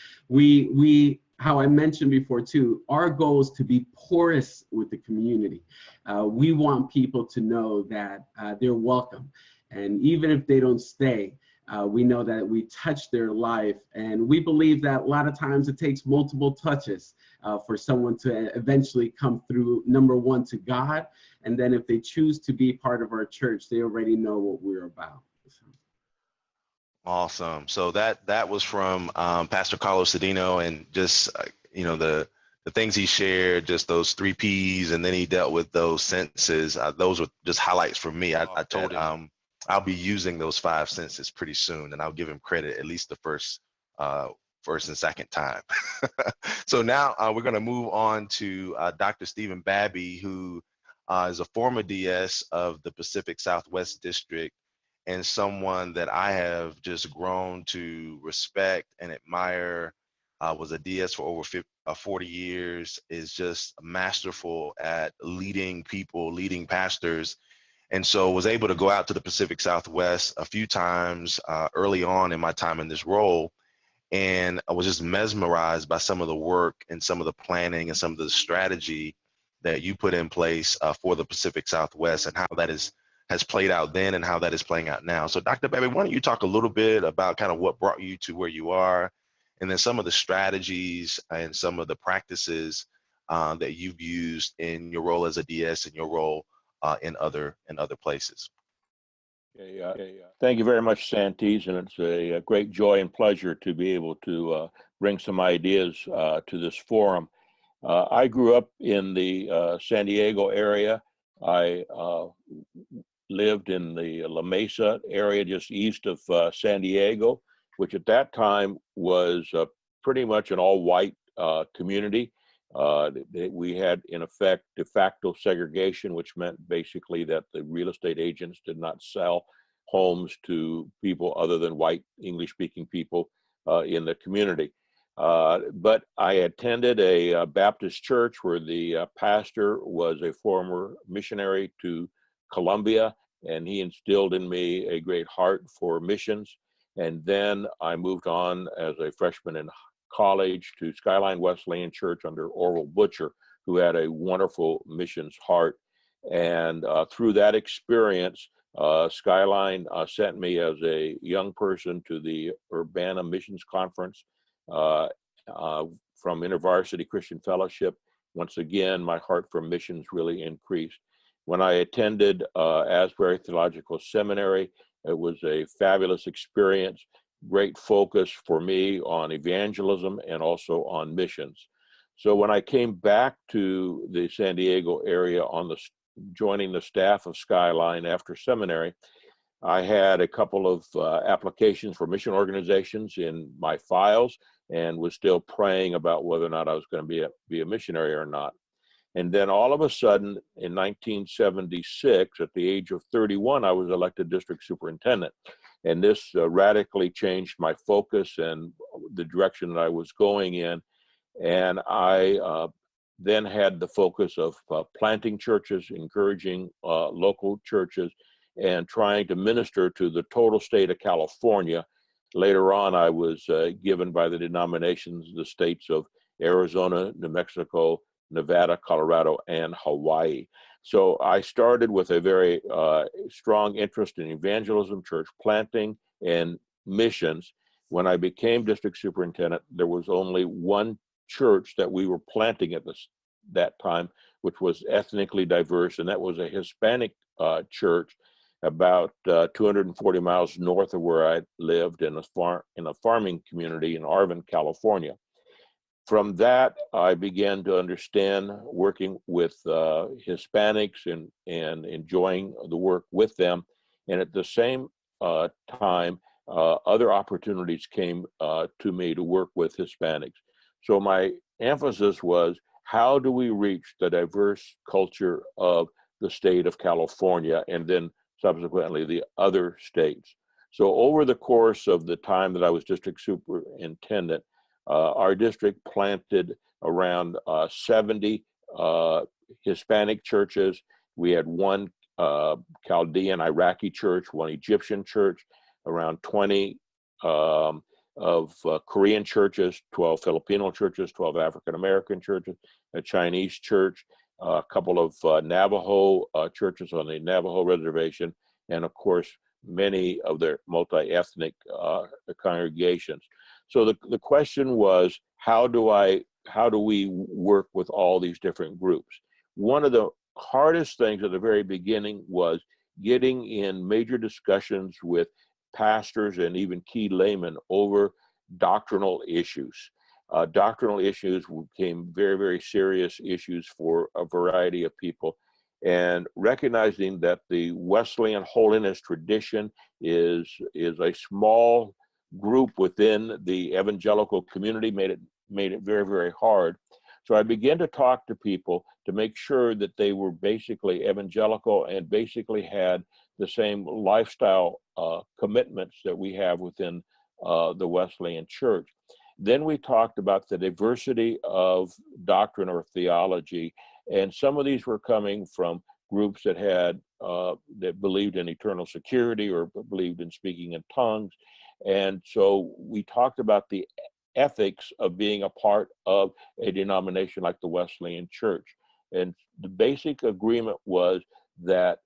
How I mentioned before too, our goal is to be porous with the community. We want people to know that they're welcome. And even if they don't stay, we know that we touch their life, and we believe that a lot of times it takes multiple touches for someone to eventually come through, number one, to God, and then if they choose to be part of our church, they already know what we're about. Awesome. So that was from Pastor Carlos Cedeno, and just the things he shared, just those 3 P's, and then he dealt with those senses. Those were just highlights for me. I told him I'll be using those 5 senses pretty soon, and I'll give him credit at least the first and second time. So now we're going to move on to Dr. Stephen Babby, who is a former DS of the Pacific Southwest District, and someone that I have just grown to respect and admire. Was a DS for over 40 years, is just masterful at leading people, leading pastors. And so was able to go out to the Pacific Southwest a few times early on in my time in this role. And I was just mesmerized by some of the work and some of the planning and some of the strategy that you put in place for the Pacific Southwest, and how that has played out then and how that is playing out now. So Dr. Babby, why don't you talk a little bit about kind of what brought you to where you are, and then some of the strategies and some of the practices that you've used in your role as a DS and your role in other places. Thank you very much, Santiz, and it's a great joy and pleasure to be able to bring some ideas to this forum. I grew up in the San Diego area. I lived in the La Mesa area just east of San Diego, which at that time was pretty much an all-white community. We had, in effect, de facto segregation, which meant basically that the real estate agents did not sell homes to people other than white English-speaking people in the community. But I attended a Baptist church where the pastor was a former missionary to Colombia, and he instilled in me a great heart for missions. And then I moved on as a freshman in college to Skyline Wesleyan Church under Orville Butcher, who had a wonderful missions heart. And through that experience, Skyline sent me as a young person to the Urbana Missions Conference from InterVarsity Christian Fellowship. Once again, my heart for missions really increased. When I attended Asbury Theological Seminary, it was a fabulous experience, great focus for me on evangelism and also on missions. So when I came back to the San Diego area joining the staff of Skyline after seminary, I had a couple of applications for mission organizations in my files and was still praying about whether or not I was going to be a missionary or not. And then all of a sudden, in 1976, at the age of 31, I was elected district superintendent. And this radically changed my focus and the direction that I was going in. And I then had the focus of planting churches, encouraging local churches, and trying to minister to the total state of California. Later on, I was given by the denominations the states of Arizona, New Mexico, Nevada, Colorado, and Hawaii. So I started with a very strong interest in evangelism, church planting, and missions. When I became district superintendent, there was only one church that we were planting at that time, which was ethnically diverse, and that was a Hispanic church about 240 miles north of where I lived in a farming community in Arvin, California. From that, I began to understand working with Hispanics and enjoying the work with them. And at the same time, other opportunities came to me to work with Hispanics. So my emphasis was, how do we reach the diverse culture of the state of California and then subsequently the other states? So over the course of the time that I was district superintendent, our district planted around 70 Hispanic churches. We had one Chaldean Iraqi church, one Egyptian church, around 20 of Korean churches, 12 Filipino churches, 12 African American churches, a Chinese church, a couple of Navajo churches on the Navajo reservation, and of course, many of their multi-ethnic congregations. So the question was, how do we work with all these different groups? One of the hardest things at the very beginning was getting in major discussions with pastors and even key laymen over doctrinal issues. Doctrinal issues became very, very serious issues for a variety of people. And recognizing that the Wesleyan holiness tradition is a small group within the evangelical community made it very, very hard. So I began to talk to people to make sure that they were basically evangelical and basically had the same lifestyle commitments that we have within the Wesleyan Church. Then we talked about the diversity of doctrine or theology, and some of these were coming from groups that had that believed in eternal security or believed in speaking in tongues. And so we talked about the ethics of being a part of a denomination like the Wesleyan Church. And the basic agreement was that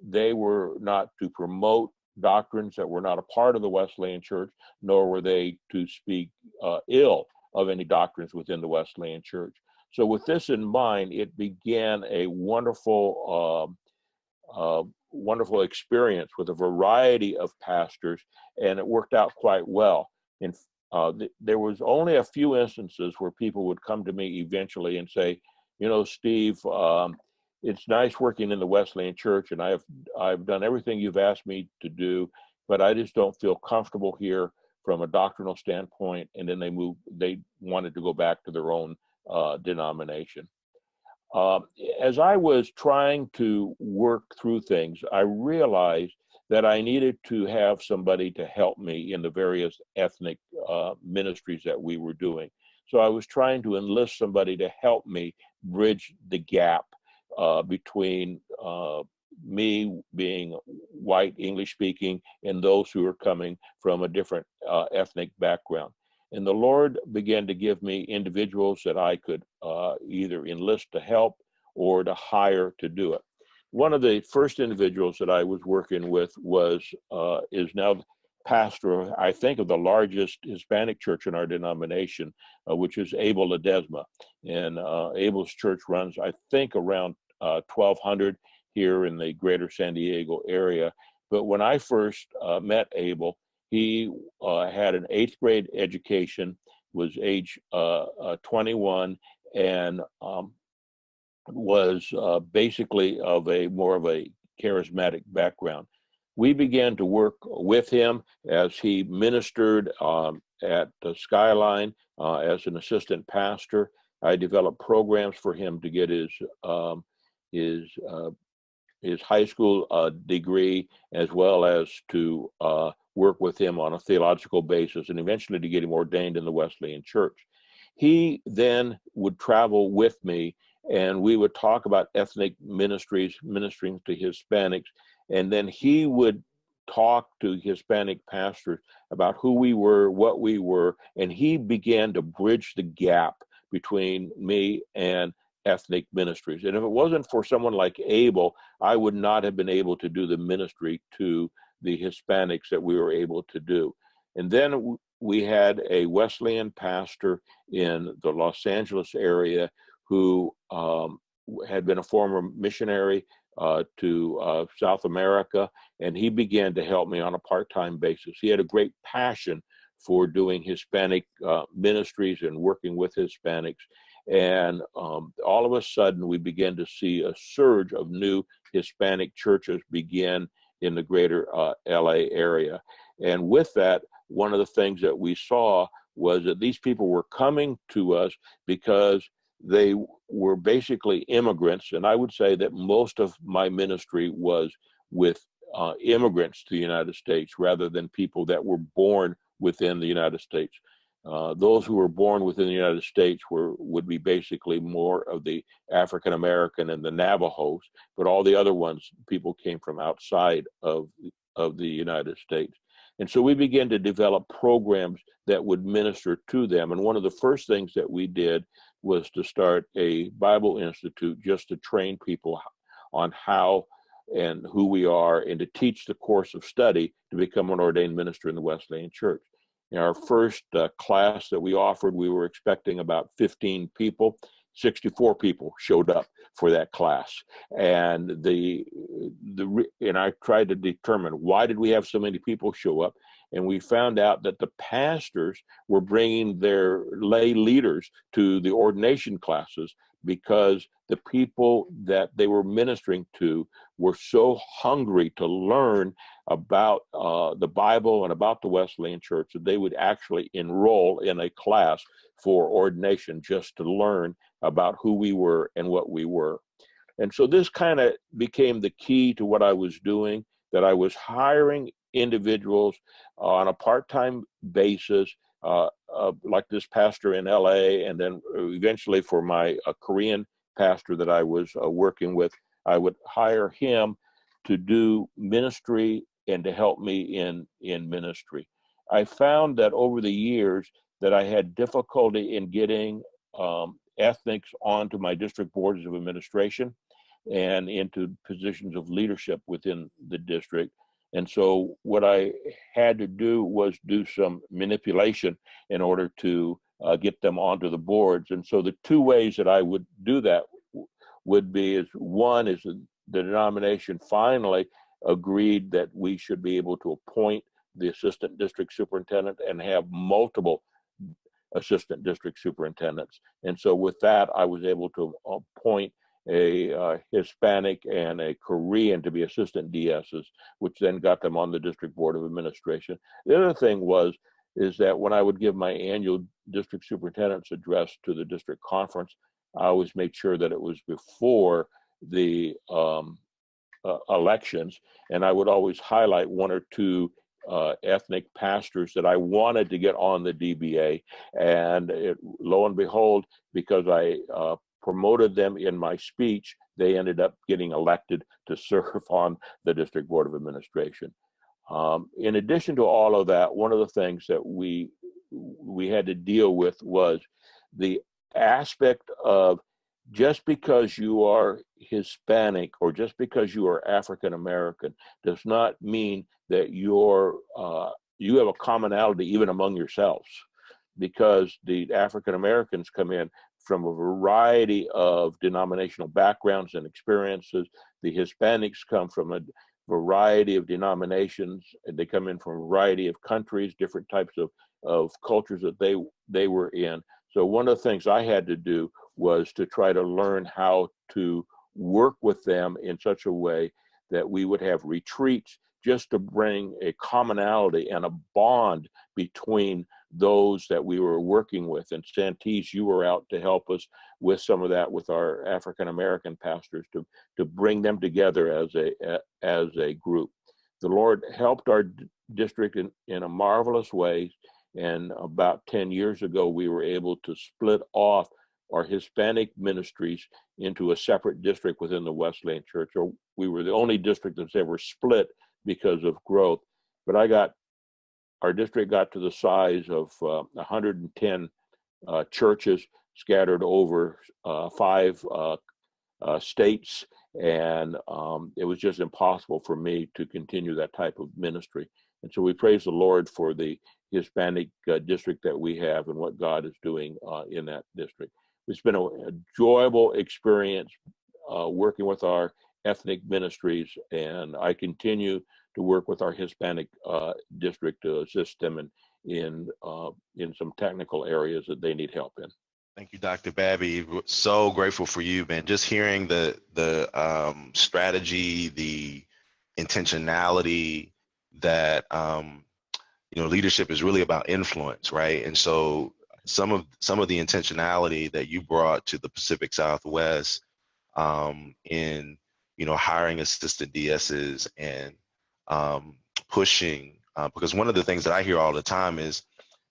they were not to promote doctrines that were not a part of the Wesleyan Church, nor were they to speak ill of any doctrines within the Wesleyan Church. So with this in mind, it began a wonderful wonderful experience with a variety of pastors, and it worked out quite well. And there was only a few instances where people would come to me eventually and say, you know, Steve, it's nice working in the Wesleyan Church, and I've done everything you've asked me to do, but I just don't feel comfortable here from a doctrinal standpoint. And then they wanted to go back to their own denomination. As I was trying to work through things, I realized that I needed to have somebody to help me in the various ethnic ministries that we were doing. So I was trying to enlist somebody to help me bridge the gap between me being white, English speaking, and those who are coming from a different ethnic background. And the Lord began to give me individuals that I could either enlist to help or to hire to do it. One of the first individuals that I was working with is now pastor, I think, of the largest Hispanic church in our denomination, which is Abel Ledesma. And Abel's church runs, I think, around 1,200 here in the greater San Diego area. But when I first met Abel, he had an 8th grade education, was age 21, and was basically of more of a charismatic background. We began to work with him as he ministered at the Skyline as an assistant pastor. I developed programs for him to get his his high school degree, as well as to work with him on a theological basis, and eventually to get him ordained in the Wesleyan Church. He then would travel with me, and we would talk about ethnic ministries, ministering to Hispanics, and then he would talk to Hispanic pastors about who we were, what we were, and he began to bridge the gap between me and ethnic ministries. And if it wasn't for someone like Abel, I would not have been able to do the ministry to the Hispanics that we were able to do. And then we had a Wesleyan pastor in the Los Angeles area who had been a former missionary to South America, and he began to help me on a part-time basis. He had a great passion for doing Hispanic ministries and working with Hispanics. And all of a sudden, we began to see a surge of new Hispanic churches begin in the greater LA area. And with that, one of the things that we saw was that these people were coming to us because they were basically immigrants. And I would say that most of my ministry was with immigrants to the United States rather than people that were born within the United States. Those who were born within the United States would be basically more of the African American and the Navajos, but all the other ones, people came from outside of the United States. And so we began to develop programs that would minister to them. And one of the first things that we did was to start a Bible Institute just to train people on how and who we are and to teach the course of study to become an ordained minister in the Wesleyan Church. In our first class that we offered, we were expecting about 15 people. 64 people showed up for that class. And and I tried to determine, why did we have so many people show up? And we found out that the pastors were bringing their lay leaders to the ordination classes because the people that they were ministering to were so hungry to learn about the Bible and about the Wesleyan Church that they would actually enroll in a class for ordination just to learn about who we were and what we were. And so this kind of became the key to what I was doing, that I was hiring individuals on a part-time basis, like this pastor in LA, and then eventually for my Korean pastor that I was working with, I would hire him to do ministry and to help me in ministry. I found that over the years that I had difficulty in getting ethnics onto my district boards of administration and into positions of leadership within the district. And so what I had to do was do some manipulation in order to get them onto the boards. And so the two ways that I would do that would be, is one is the denomination finally agreed that we should be able to appoint the assistant district superintendent and have multiple assistant district superintendents. And so with that, I was able to appoint a Hispanic and a Korean to be assistant DSs, which then got them on the district board of administration. The other thing is that when I would give my annual district superintendent's address to the district conference, I always made sure that it was before the elections, and I would always highlight one or two ethnic pastors that I wanted to get on the DBA, and lo and behold, because I promoted them in my speech, they ended up getting elected to serve on the District Board of Administration. In addition to all of that, one of the things that we had to deal with was the aspect of, just because you are Hispanic or just because you are African American does not mean that you have a commonality even among yourselves, because the African Americans come in from a variety of denominational backgrounds and experiences. The Hispanics come from a variety of denominations, and they come in from a variety of countries, different types of cultures that they were in. So one of the things I had to do was to try to learn how to work with them in such a way that we would have retreats just to bring a commonality and a bond between those that we were working with. And Santis, you were out to help us with some of that with our African American pastors to bring them together as a group. The Lord helped our district in a marvelous way. And about 10 years ago, we were able to split off our Hispanic ministries into a separate district within the Wesleyan Church. Or we were the only district that's ever split because of growth. But our district got to the size of 110 churches scattered over 5 states. And it was just impossible for me to continue that type of ministry. And so we praise the Lord for the Hispanic district that we have and what God is doing in that district. It's been an enjoyable experience working with our ethnic ministries, and I continue to work with our Hispanic district to assist them in some technical areas that they need help in. Thank you, Dr. Babby. So grateful for you, man. Just hearing the strategy, the intentionality that leadership is really about influence, right? And so some of the intentionality that you brought to the Pacific Southwest in hiring assistant DSs and pushing, because one of the things that I hear all the time is,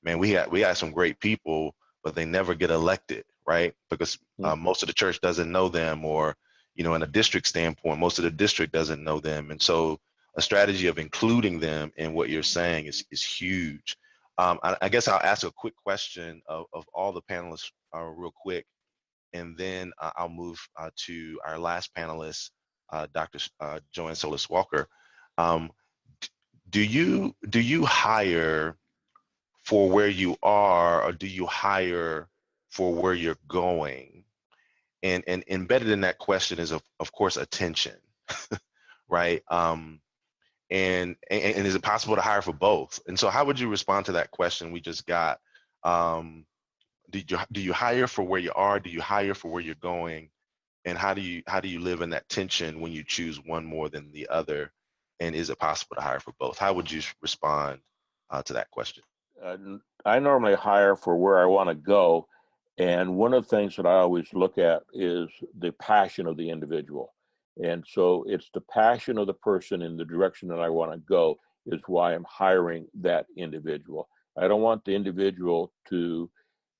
man, we got some great people, but they never get elected, right? Because most of the church doesn't know them, or in a district standpoint, most of the district doesn't know them. And so a strategy of including them in what you're saying is huge. I guess I'll ask a quick question of all the panelists real quick, and then I'll move to our last panelist, Dr. Joanne Solis Walker. Do you hire for where you are, or do you hire for where you're going? And embedded in that question is of course attention, right? And is it possible to hire for both? And so how would you respond to that question we just got? Do you hire for where you are? Do you hire for where you're going? And how do you live in that tension when you choose one more than the other? And is it possible to hire for both? How would you respond to that question? I normally hire for where I want to go. And one of the things that I always look at is the passion of the individual. And so it's the passion of the person in the direction that I want to go is why I'm hiring that individual. I don't want the individual to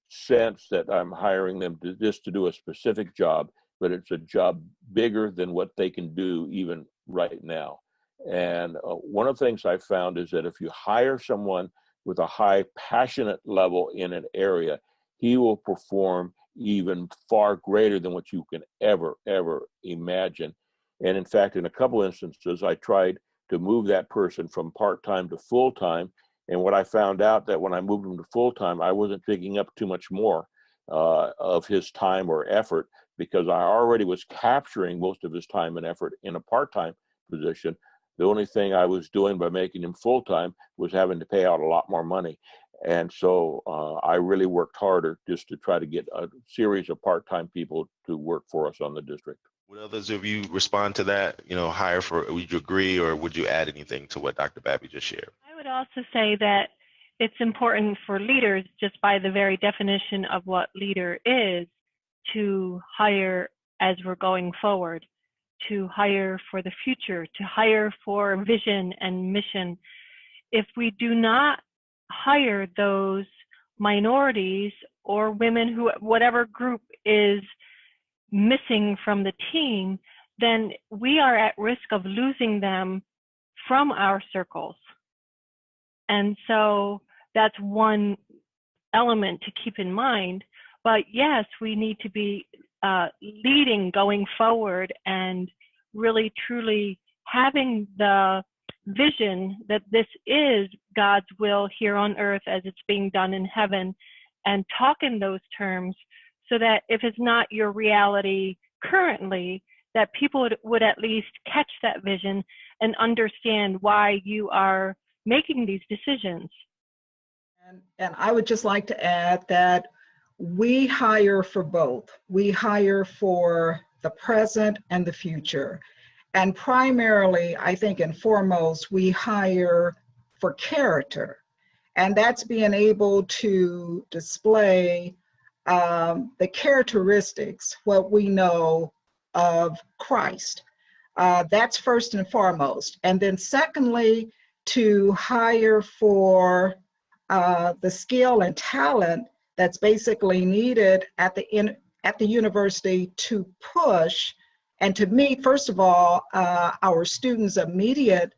sense that I'm hiring them just to do a specific job, but it's a job bigger than what they can do even right now. And one of the things I found is that if you hire someone with a high passionate level in an area, he will perform even far greater than what you can ever imagine. And in fact, in a couple instances, I tried to move that person from part-time to full-time. And what I found out that when I moved him to full-time, I wasn't picking up too much more of his time or effort, because I already was capturing most of his time and effort in a part-time position. The only thing I was doing by making him full-time was having to pay out a lot more money. And so I really worked harder just to try to get a series of part-time people to work for us on the district. Would others of you respond to that? Hire for, would you agree, or would you add anything to what Dr. Babby just shared? I would also say that it's important for leaders, just by the very definition of what leader is, to hire as we're going forward, to hire for the future, to hire for vision and mission. If we do not hire those minorities or women, who, whatever group is missing from the team, then we are at risk of losing them from our circles. And so that's one element to keep in mind. But yes, we need to be leading going forward and really truly having the vision that this is God's will here on earth as it's being done in heaven, and talk in those terms, so that if it's not your reality currently, that people would at least catch that vision and understand why you are making these decisions. And I would just like to add that we hire for both. We hire for the present and the future. And primarily, I think and foremost, we hire for character. And that's being able to display the characteristics, what we know of Christ. That's first and foremost. And then secondly, to hire for the skill and talent that's basically needed at the university to push and to meet, first of all, our students' immediate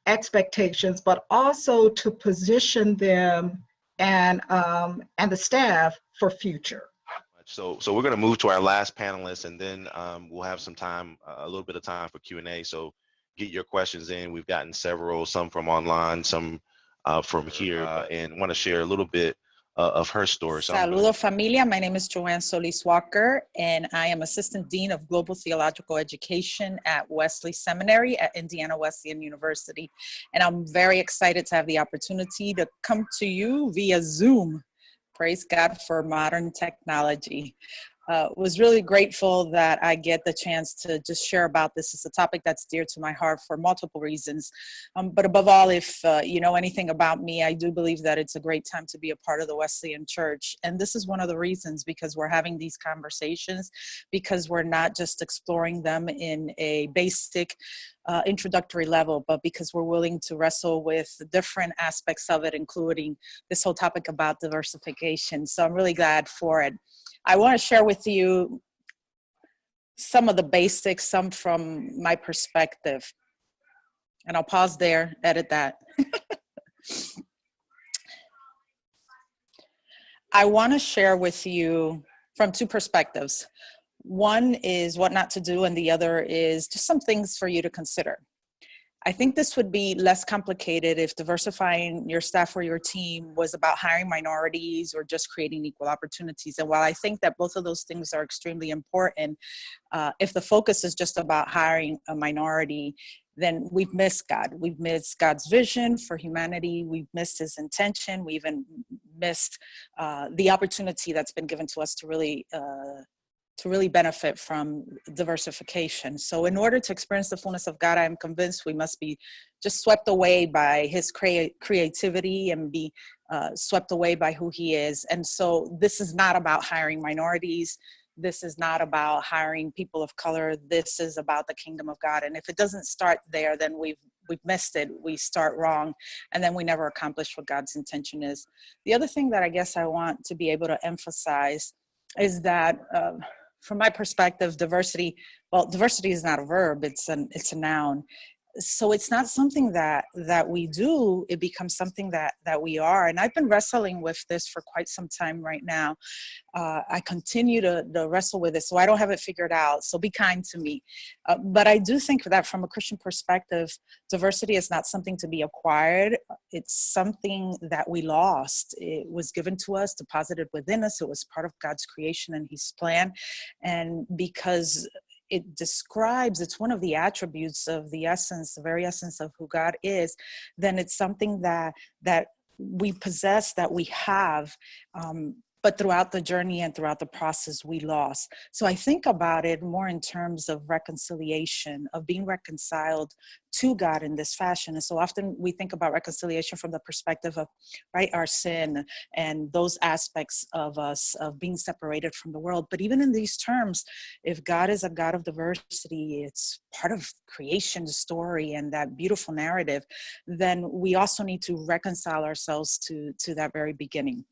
expectations, but also to position them and the staff for future. So we're going to move to our last panelist, and then we'll have some time, a little bit of time for Q&A. So get your questions in. We've gotten several, some from online, some from here, and want to share a little bit of her story. So Saludo familia. My name is Joanne Solis Walker, and I am Assistant Dean of Global Theological Education at Wesley Seminary at Indiana Wesleyan University. And I'm very excited to have the opportunity to come to you via Zoom. Praise God for modern technology. Was really grateful that I get the chance to just share about this. It's a topic that's dear to my heart for multiple reasons. But above all, if you know anything about me, I do believe that it's a great time to be a part of the Wesleyan Church. And this is one of the reasons, because we're having these conversations, because we're not just exploring them in a basic introductory level, but because we're willing to wrestle with different aspects of it, including this whole topic about diversification. So I'm really glad for it. I want to share with you some of the basics, some from my perspective. And I'll pause there, edit that. I want to share with you from two perspectives. One is what not to do, and the other is just some things for you to consider. I think this would be less complicated if diversifying your staff or your team was about hiring minorities or just creating equal opportunities. And while I think that both of those things are extremely important, if the focus is just about hiring a minority, then we've missed God. We've missed God's vision for humanity. We've missed his intention. We even missed the opportunity that's been given to us to really benefit from diversification. So in order to experience the fullness of God, I am convinced we must be just swept away by his creativity and be swept away by who he is. And so this is not about hiring minorities. This is not about hiring people of color. This is about the kingdom of God. And if it doesn't start there, then we've missed it. We start wrong, and then we never accomplish what God's intention is. The other thing that I guess I want to be able to emphasize is that from my perspective, diversity is not a verb, it's a noun. So it's not something that we do, it becomes something that we are. And I've been wrestling with this for quite some time right now. I continue to wrestle with it, so I don't have it figured out, so be kind to me. But I do think that from a Christian perspective, diversity is not something to be acquired. It's something that we lost. It was given to us, deposited within us. It was part of God's creation and his plan. And because it's one of the attributes of the very essence of who God is, then it's something that we possess, that we have, but throughout the journey and throughout the process, we lost. So I think about it more in terms of reconciliation, of being reconciled to God in this fashion. And so often we think about reconciliation from the perspective of, right, our sin and those aspects of us, of being separated from the world. But even in these terms, if God is a God of diversity, it's part of creation story and that beautiful narrative, then we also need to reconcile ourselves to that very beginning.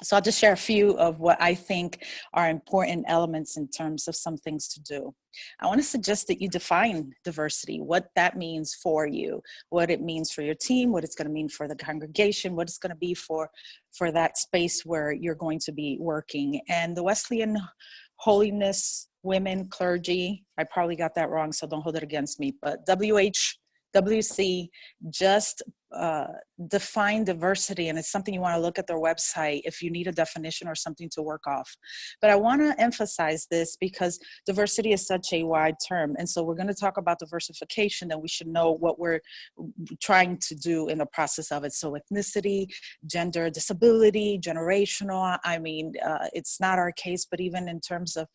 So I'll just share a few of what I think are important elements in terms of some things to do. I want to suggest that you define diversity, what that means for you, what it means for your team, what it's going to mean for the congregation, what it's going to be for that space where you're going to be working. And the Wesleyan Holiness Women Clergy, I probably got that wrong, so don't hold it against me, but WC just define diversity, and it's something you want to look at their website if you need a definition or something to work off. But I want to emphasize this because diversity is such a wide term, and so we're going to talk about diversification, and we should know what we're trying to do in the process of it. So ethnicity, gender, disability, generational, I mean, it's not our case, but even in terms of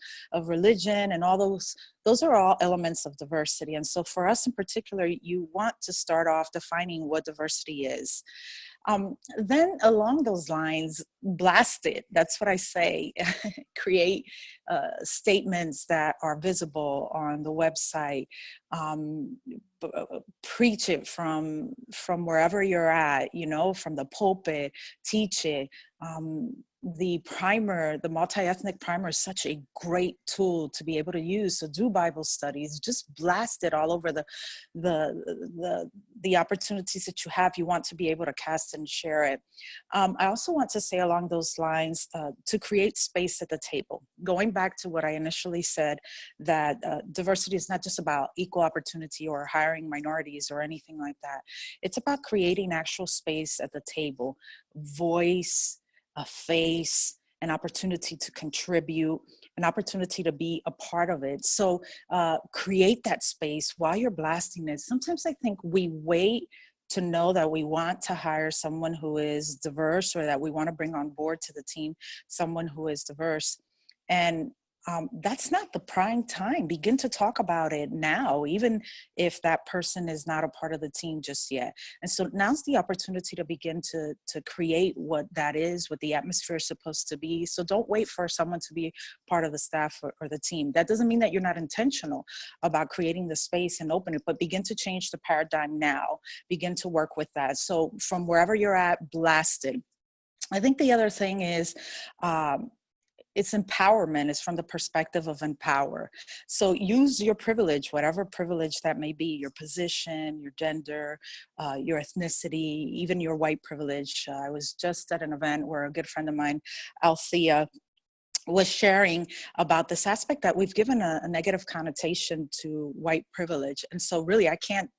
religion and all those are all elements of diversity. And so for us in particular, you want to start off defining what diversity diversity is. Then along those lines, blast it. That's what I say. Create statements that are visible on the website. Preach it from wherever you're at, you know, from the pulpit, teach it. The primer, the multi-ethnic primer is such a great tool to be able to use. So do Bible studies, just blast it all over the opportunities that you have. You want to be able to cast and share it. I also want to say along those lines, to create space at the table. Going back to what I initially said, that diversity is not just about equal opportunity or hiring minorities or anything like that. It's about creating actual space at the table, voice, a face, an opportunity to contribute, an opportunity to be a part of it. So create that space while you're blasting it. Sometimes I think we wait to know that we want to hire someone who is diverse, or that we want to bring on board to the team someone who is diverse. And that's not the prime time. Begin to talk about it now, even if that person is not a part of the team just yet. And so now's the opportunity to begin to create what that is, what the atmosphere is supposed to be. So don't wait for someone to be part of the staff or the team. That doesn't mean that you're not intentional about creating the space and open it, but begin to change the paradigm now. Begin to work with that. So from wherever you're at, blast it. I think the other thing is, it's empowerment. Is from the perspective of empower. So use your privilege, whatever privilege that may be, your position, your gender, your ethnicity, even your white privilege. I was just at an event where a good friend of mine, Althea, was sharing about this aspect that we've given a negative connotation to white privilege. And so really, I can't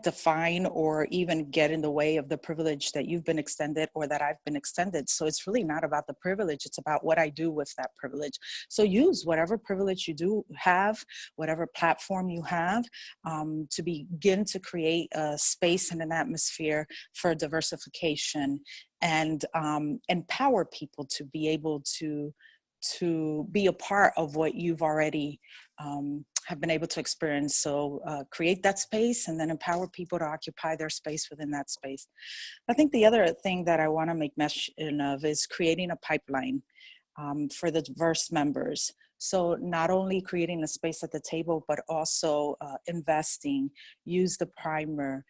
define or even get in the way of the privilege that you've been extended or that I've been extended. So it's really not about the privilege, it's about what I do with that privilege. So use whatever privilege you do have, whatever platform you have, to begin to create a space and an atmosphere for diversification, and empower people to be able to be a part of what you've already have been able to experience. So create that space and then empower people to occupy their space within that space. I think the other thing that I want to make mention of is creating a pipeline for the diverse members. So not only creating a space at the table, but also investing, use the primer,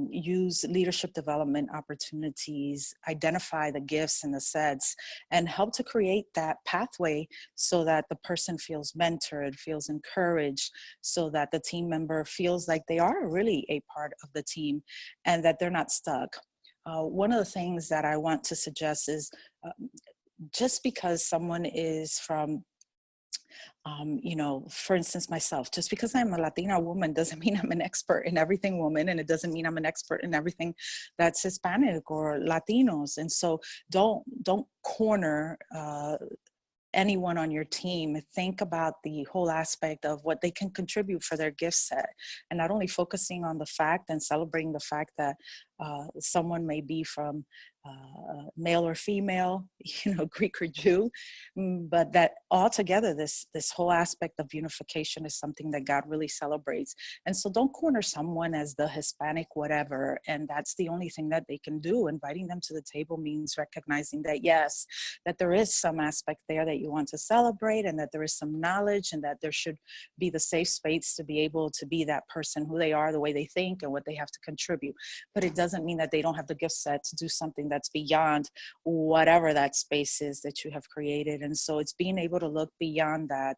use leadership development opportunities, identify the gifts and the sets, and help to create that pathway so that the person feels mentored, feels encouraged, so that the team member feels like they are really a part of the team and that they're not stuck. One of the things that I want to suggest is just because someone is from for instance, myself, just because I'm a Latina woman doesn't mean I'm an expert in everything woman, and it doesn't mean I'm an expert in everything that's Hispanic or Latinos. And so don't corner anyone on your team. Think about the whole aspect of what they can contribute for their gift set, and not only focusing on the fact and celebrating the fact that someone may be from male or female, Greek or Jew, but that altogether this whole aspect of unification is something that God really celebrates. And so don't corner someone as the Hispanic whatever, and that's the only thing that they can do. Inviting them to the table means recognizing that, yes, that there is some aspect there that you want to celebrate, and that there is some knowledge, and that there should be the safe space to be able to be that person, who they are, the way they think, and what they have to contribute. But it doesn't mean that they don't have the gift set to do something that's beyond whatever that space is that you have created. And so it's being able to look beyond that.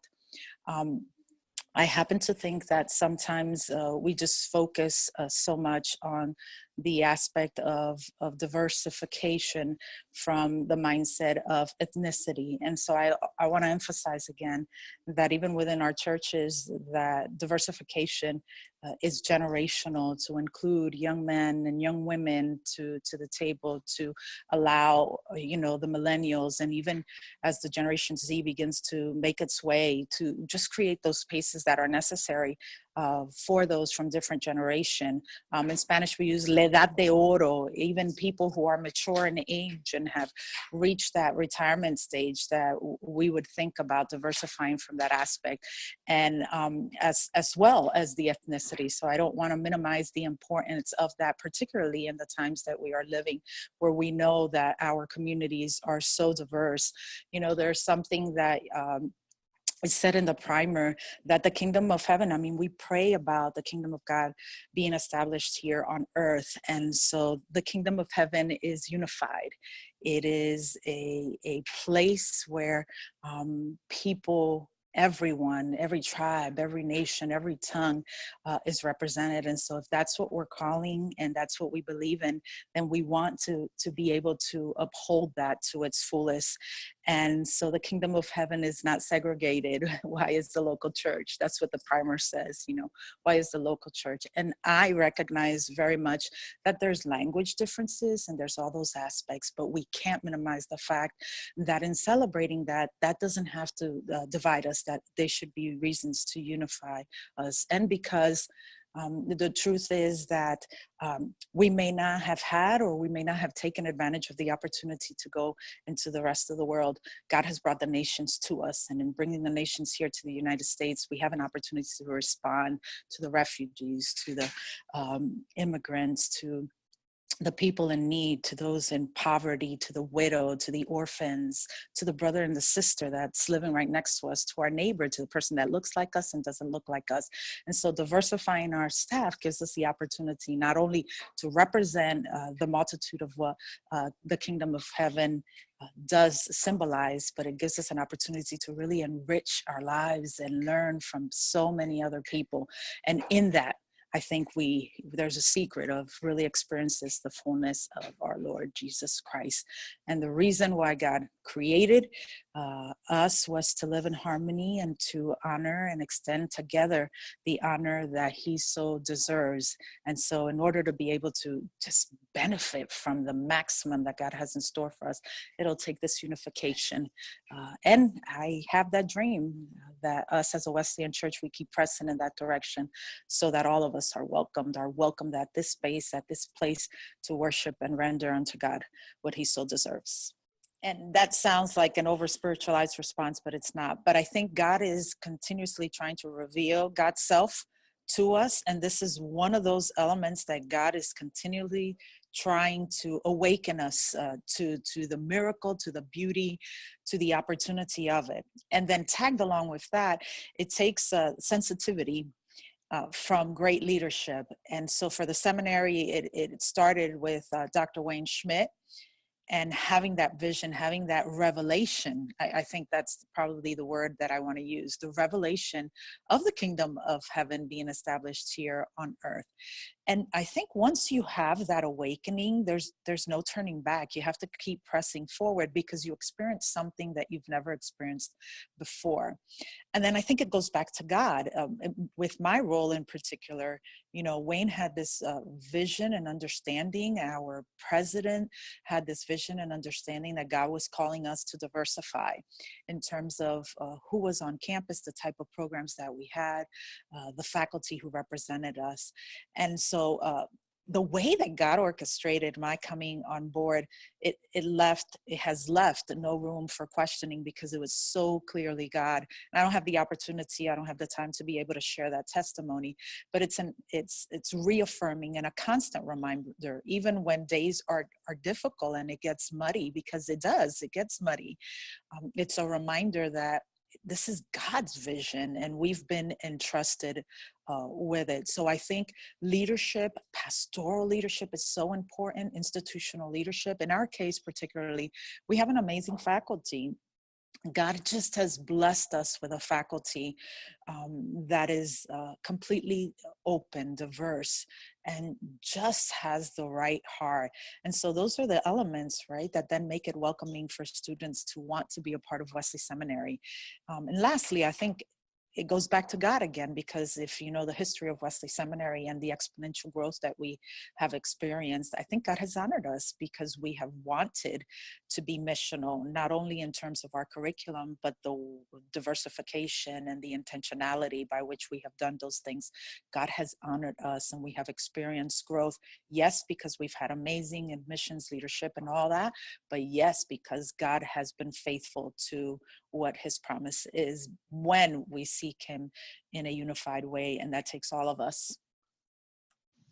I happen to think that sometimes we just focus so much on the aspect of diversification from the mindset of ethnicity. And so I want to emphasize again that even within our churches, that diversification is generational, to include young men and young women to the table, to allow, the millennials, and even as the Generation Z begins to make its way, to just create those spaces that are necessary for those from different generation. In Spanish, we use la edad de oro, even people who are mature in age and have reached that retirement stage, that we would think about diversifying from that aspect, and as well as the ethnicity. So I don't want to minimize the importance of that, particularly in the times that we are living, where we know that our communities are so diverse. You know, there's something that is said in the primer, that the kingdom of heaven, I mean, we pray about the kingdom of God being established here on earth. And so the kingdom of heaven is unified. It is a place where people, everyone, every tribe, every nation, every tongue is represented. And so if that's what we're calling and that's what we believe in, then we want to be able to uphold that to its fullest. And so the kingdom of heaven is not segregated. Why is the local church? That's what the primer says, you know, why is the local church? And I recognize very much that there's language differences and there's all those aspects, but we can't minimize the fact that in celebrating that, that doesn't have to divide us, that they should be reasons to unify us. And because the truth is that we may not have had, or we may not have taken advantage of the opportunity to go into the rest of the world. God has brought the nations to us, and in bringing the nations here to the United States, we have an opportunity to respond to the refugees, to the immigrants, to the people in need, to those in poverty, to the widow, to the orphans, to the brother and the sister that's living right next to us, to our neighbor, to the person that looks like us and doesn't look like us. And so diversifying our staff gives us the opportunity not only to represent the multitude of what the kingdom of heaven does symbolize, but it gives us an opportunity to really enrich our lives and learn from so many other people. And in that, I think there's a secret of really experiences the fullness of our Lord Jesus Christ. And the reason why God created us was to live in harmony and to honor and extend together the honor that he so deserves. And so in order to be able to just benefit from the maximum that God has in store for us, it'll take this unification. And I have that dream that us as a Wesleyan church, we keep pressing in that direction so that all of us are welcomed at this space, at this place, to worship and render unto God what he so deserves. And that sounds like an over spiritualized response, but it's not. But I think God is continuously trying to reveal God's self to us. And this is one of those elements that God is continually trying to awaken us to the miracle, to the beauty, to the opportunity of it. And then tagged along with that, it takes sensitivity from great leadership. And so for the seminary, it started with Dr. Wayne Schmidt, and having that vision, having that revelation. I think that's probably the word that I want to use, the revelation of the kingdom of heaven being established here on earth. And I think once you have that awakening, there's no turning back. You have to keep pressing forward because you experience something that you've never experienced before. And then I think it goes back to God. With my role in particular, you know, Wayne had this vision and understanding. Our president had this vision and understanding that God was calling us to diversify in terms of who was on campus, the type of programs that we had, the faculty who represented us. And so the way that God orchestrated my coming on board, it has left no room for questioning because it was so clearly God. And I don't have the opportunity, I don't have the time to be able to share that testimony, but it's reaffirming and a constant reminder, even when days are difficult and it gets muddy, because it gets muddy. It's a reminder that this is God's vision and we've been entrusted with it. So I think leadership, pastoral leadership is so important, institutional leadership. In our case, particularly, we have an amazing faculty. God just has blessed us with a faculty that is completely open, diverse, and just has the right heart. And so those are the elements, right, that then make it welcoming for students to want to be a part of Wesley Seminary. And lastly, I think it goes back to God again, because if you know the history of Wesley Seminary and the exponential growth that we have experienced, I think God has honored us because we have wanted to be missional, not only in terms of our curriculum, but the diversification and the intentionality by which we have done those things. God has honored us and we have experienced growth. Yes, because we've had amazing admissions leadership and all that, but yes, because God has been faithful to what his promise is when we seek him in a unified way, and that takes all of us.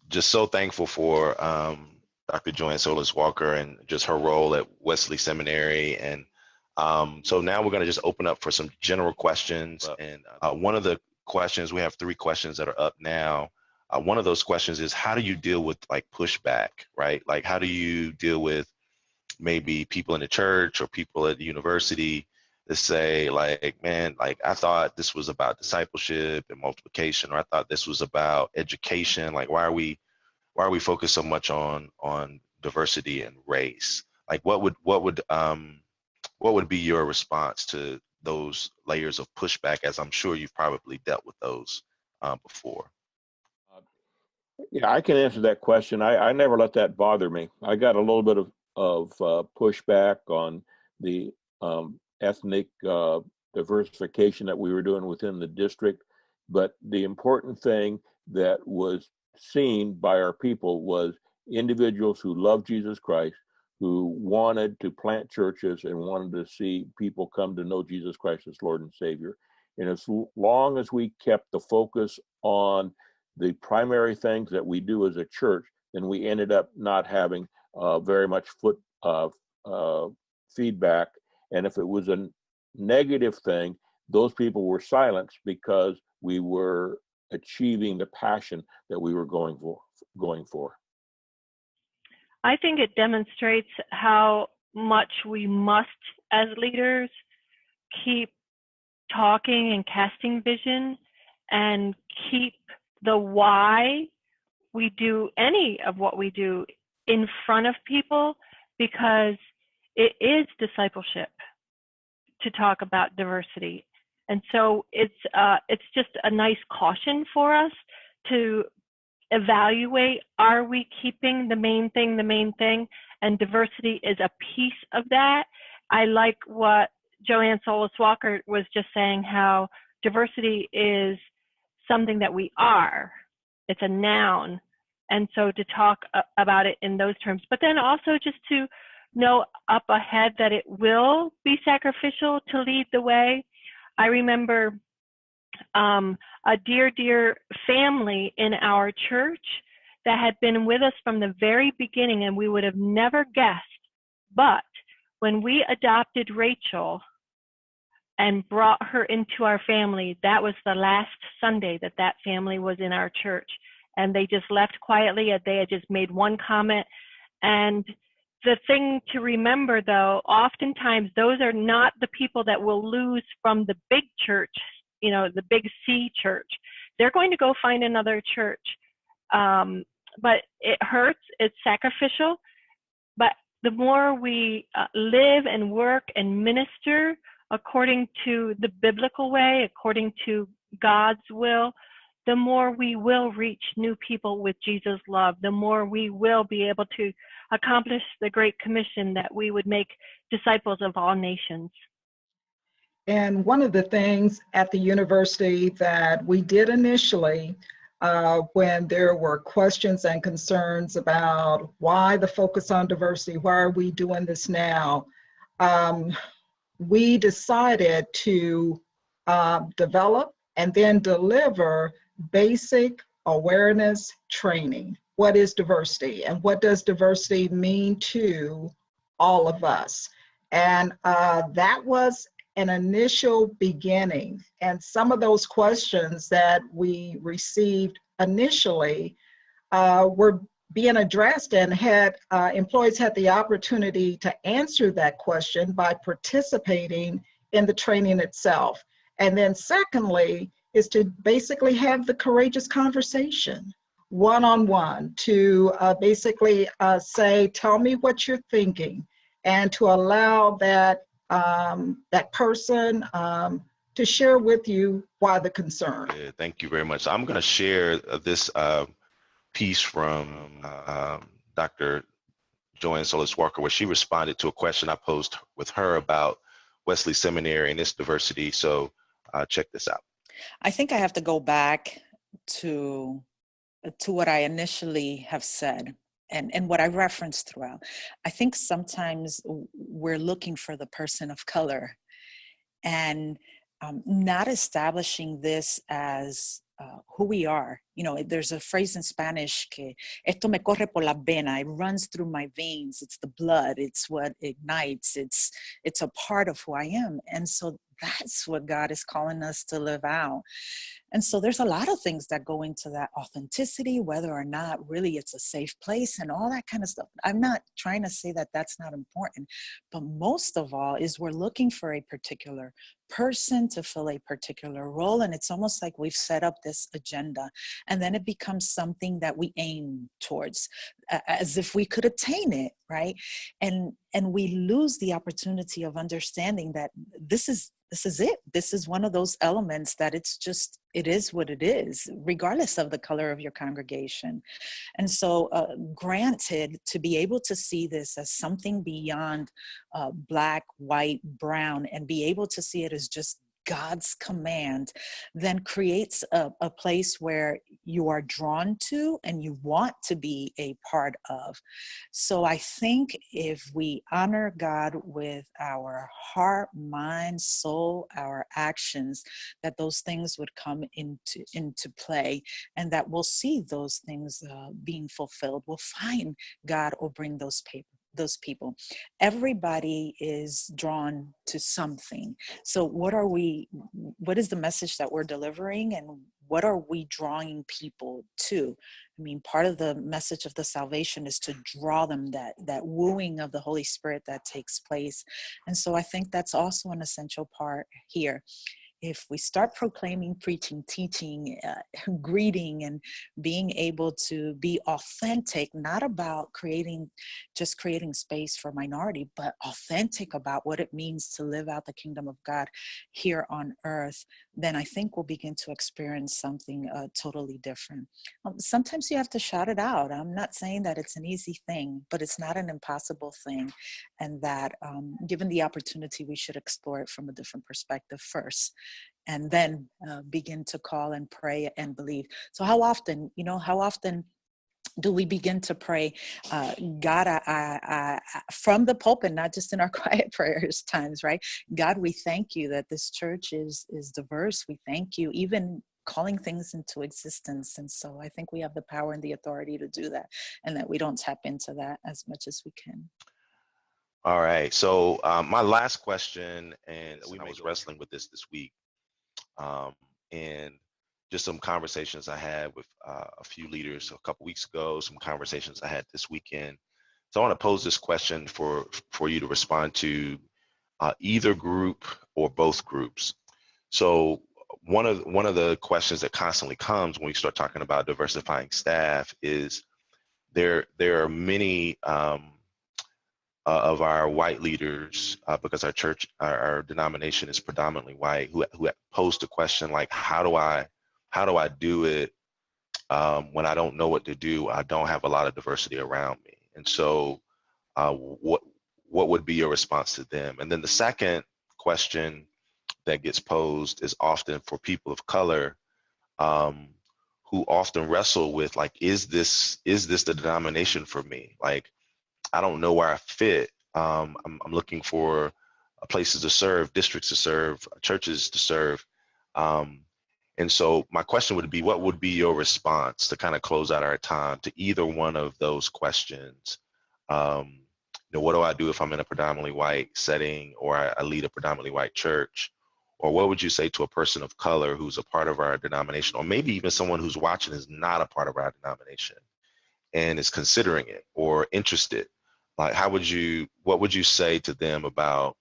Just so thankful for Dr. Joanne Solis Walker and just her role at Wesley Seminary. And so now we're going to just open up for some general questions. And one of the questions, we have 3 questions that are up now. One of those questions is, how do you deal with like pushback, right? Like, how do you deal with maybe people in the church or people at the university that say like, man, like I thought this was about discipleship and multiplication, or I thought this was about education. Like, why are we focused so much on diversity and race? Like, what would be your response to those layers of pushback, as I'm sure you've probably dealt with those before? Yeah, I can answer that question. I never let that bother me. I got a little bit of pushback on the ethnic diversification that we were doing within the district, but the important thing that was seen by our people was individuals who loved Jesus Christ, who wanted to plant churches and wanted to see people come to know Jesus Christ as Lord and Savior. And as long as we kept the focus on the primary things that we do as a church, then we ended up not having very much feedback. And if it was a negative thing, those people were silenced because we were achieving the passion that we were going for. I think it demonstrates how much we must, as leaders, keep talking and casting vision and keep the why we do any of what we do in front of people, because it is discipleship to talk about diversity. And so it's just a nice caution for us to evaluate, are we keeping the main thing? And diversity is a piece of that. I like what Joanne Solis Walker was just saying, how diversity is something that we are. It's a noun. And so to talk about it in those terms, but then also just to know up ahead that it will be sacrificial to lead the way. I remember a dear family in our church that had been with us from the very beginning, and we would have never guessed. But when we adopted Rachel and brought her into our family, that was the last Sunday that family was in our church. And they just left quietly. They had just made one comment. And the thing to remember, though, oftentimes those are not the people that will lose from the big church, the big C church. They're going to go find another church. But it hurts. It's sacrificial. But the more we live and work and minister according to the biblical way, according to God's will, the more we will reach new people with Jesus' love, the more we will be able to accomplish the Great Commission that we would make disciples of all nations. And one of the things at the university that we did initially, when there were questions and concerns about why the focus on diversity, why are we doing this now, we decided to develop and then deliver basic awareness training. What is diversity, and what does diversity mean to all of us? And that was an initial beginning. And some of those questions that we received initially were being addressed, and had employees had the opportunity to answer that question by participating in the training itself. And then secondly is to basically have the courageous conversation one-on-one to basically say, tell me what you're thinking, and to allow that that person to share with you why the concern. Good. Thank you very much. I'm going to share this piece from Dr. Joanne Solis Walker, where she responded to a question I posed with her about Wesley Seminary and its diversity. So check this out. I think I have to go back to what I initially have said and what I referenced throughout. I think sometimes we're looking for the person of color and not establishing this as who we are. You know, there's a phrase in Spanish, que esto me corre por la vena, it runs through my veins, it's the blood, it's what ignites, it's a part of who I am. And so that's what God is calling us to live out. And so there's a lot of things that go into that authenticity, whether or not really it's a safe place and all that kind of stuff. I'm not trying to say that that's not important, but most of all is we're looking for a particular person to fill a particular role. And it's almost like we've set up this agenda and then it becomes something that we aim towards as if we could attain it, right? And we lose the opportunity of understanding that this is it. This is one of those elements that it is what it is, regardless of the color of your congregation. And so granted, to be able to see this as something beyond black, white, brown, and be able to see it as just God's command, then creates a place where you are drawn to and you want to be a part of. So I think if we honor God with our heart, mind, soul, our actions, that those things would come into play and that we'll see those things being fulfilled. We'll find God will bring those people. Everybody is drawn to something. So what is the message that we're delivering and what are we drawing people to? I mean, part of the message of the salvation is to draw them, that wooing of the Holy Spirit that takes place. And so I think that's also an essential part here. If we start proclaiming, preaching, teaching, greeting, and being able to be authentic, not about creating space for minority, but authentic about what it means to live out the kingdom of God here on earth, then I think we'll begin to experience something totally different. Sometimes you have to shout it out. I'm not saying that it's an easy thing, but it's not an impossible thing. And that given the opportunity, we should explore it from a different perspective first. And then begin to call and pray and believe. So how often do we begin to pray, God, I from the pulpit, not just in our quiet prayers times, right? God, we thank you that this church is diverse. We thank you, even calling things into existence. And so I think we have the power and the authority to do that, and that we don't tap into that as much as we can. All right. So my last question, and I was wrestling with this week, and just some conversations I had with a few leaders a couple weeks ago, some conversations I had this weekend. So I want to pose this question for you to respond to either group or both groups. So one of the questions that constantly comes when we start talking about diversifying staff is there are many of our white leaders, because our church, our denomination is predominantly white, who posed the question like, how do I do it when I don't know what to do? I don't have a lot of diversity around me. And so what would be your response to them? And then the second question that gets posed is often for people of color who often wrestle with like, is this the denomination for me? Like, I don't know where I fit. I'm looking for places to serve, districts to serve, churches to serve. And so my question would be, what would be your response to kind of close out our time to either one of those questions? What do I do if I'm in a predominantly white setting, or I lead a predominantly white church? Or what would you say to a person of color who's a part of our denomination, or maybe even someone who's watching is not a part of our denomination and is considering it or interested? Like, what would you say to them about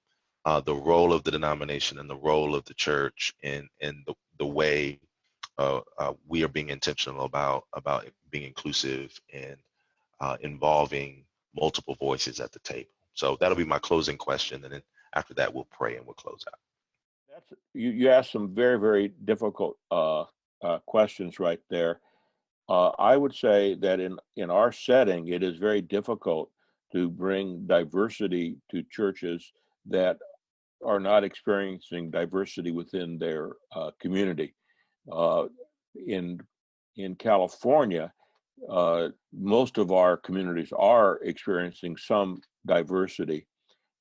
the role of the denomination and the role of the church and the way we are being intentional about being inclusive and involving multiple voices at the table? So that'll be my closing question, and then after that we'll pray and we'll close out. You asked some very, very difficult questions right there. I would say that in our setting, it is very difficult to bring diversity to churches that are not experiencing diversity within their community. Uh, in in California, most of our communities are experiencing some diversity,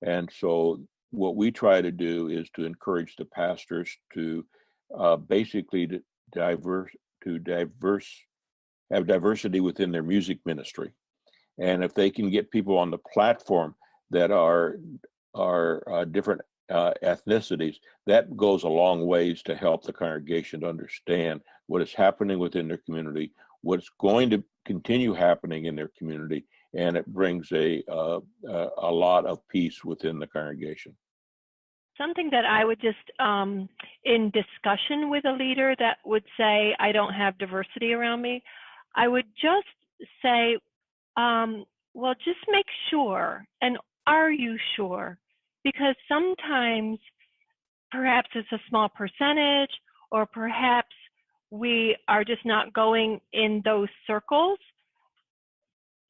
and so what we try to do is to encourage the pastors to basically diverse to diverse have diversity within their music ministry, and if they can get people on the platform that are different ethnicities, that goes a long ways to help the congregation to understand what is happening within their community, what's going to continue happening in their community, and it brings a lot of peace within the congregation. Something that I would just, in discussion with a leader that would say, I don't have diversity around me, I would just say, well, just make sure, and are you sure? Because sometimes perhaps it's a small percentage, or perhaps we are just not going in those circles.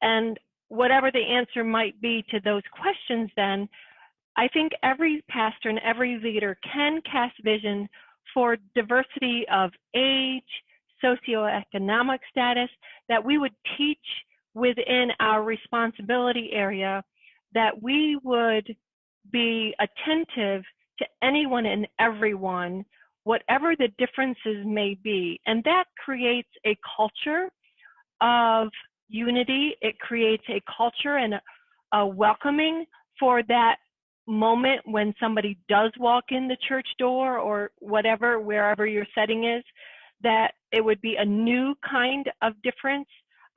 And whatever the answer might be to those questions, then I think every pastor and every leader can cast vision for diversity of age, socioeconomic status, that we would teach within our responsibility area, that we would be attentive to anyone and everyone, whatever the differences may be. And that creates a culture of unity. It creates a culture and a welcoming for that moment when somebody does walk in the church door or whatever, wherever your setting is, that it would be a new kind of difference.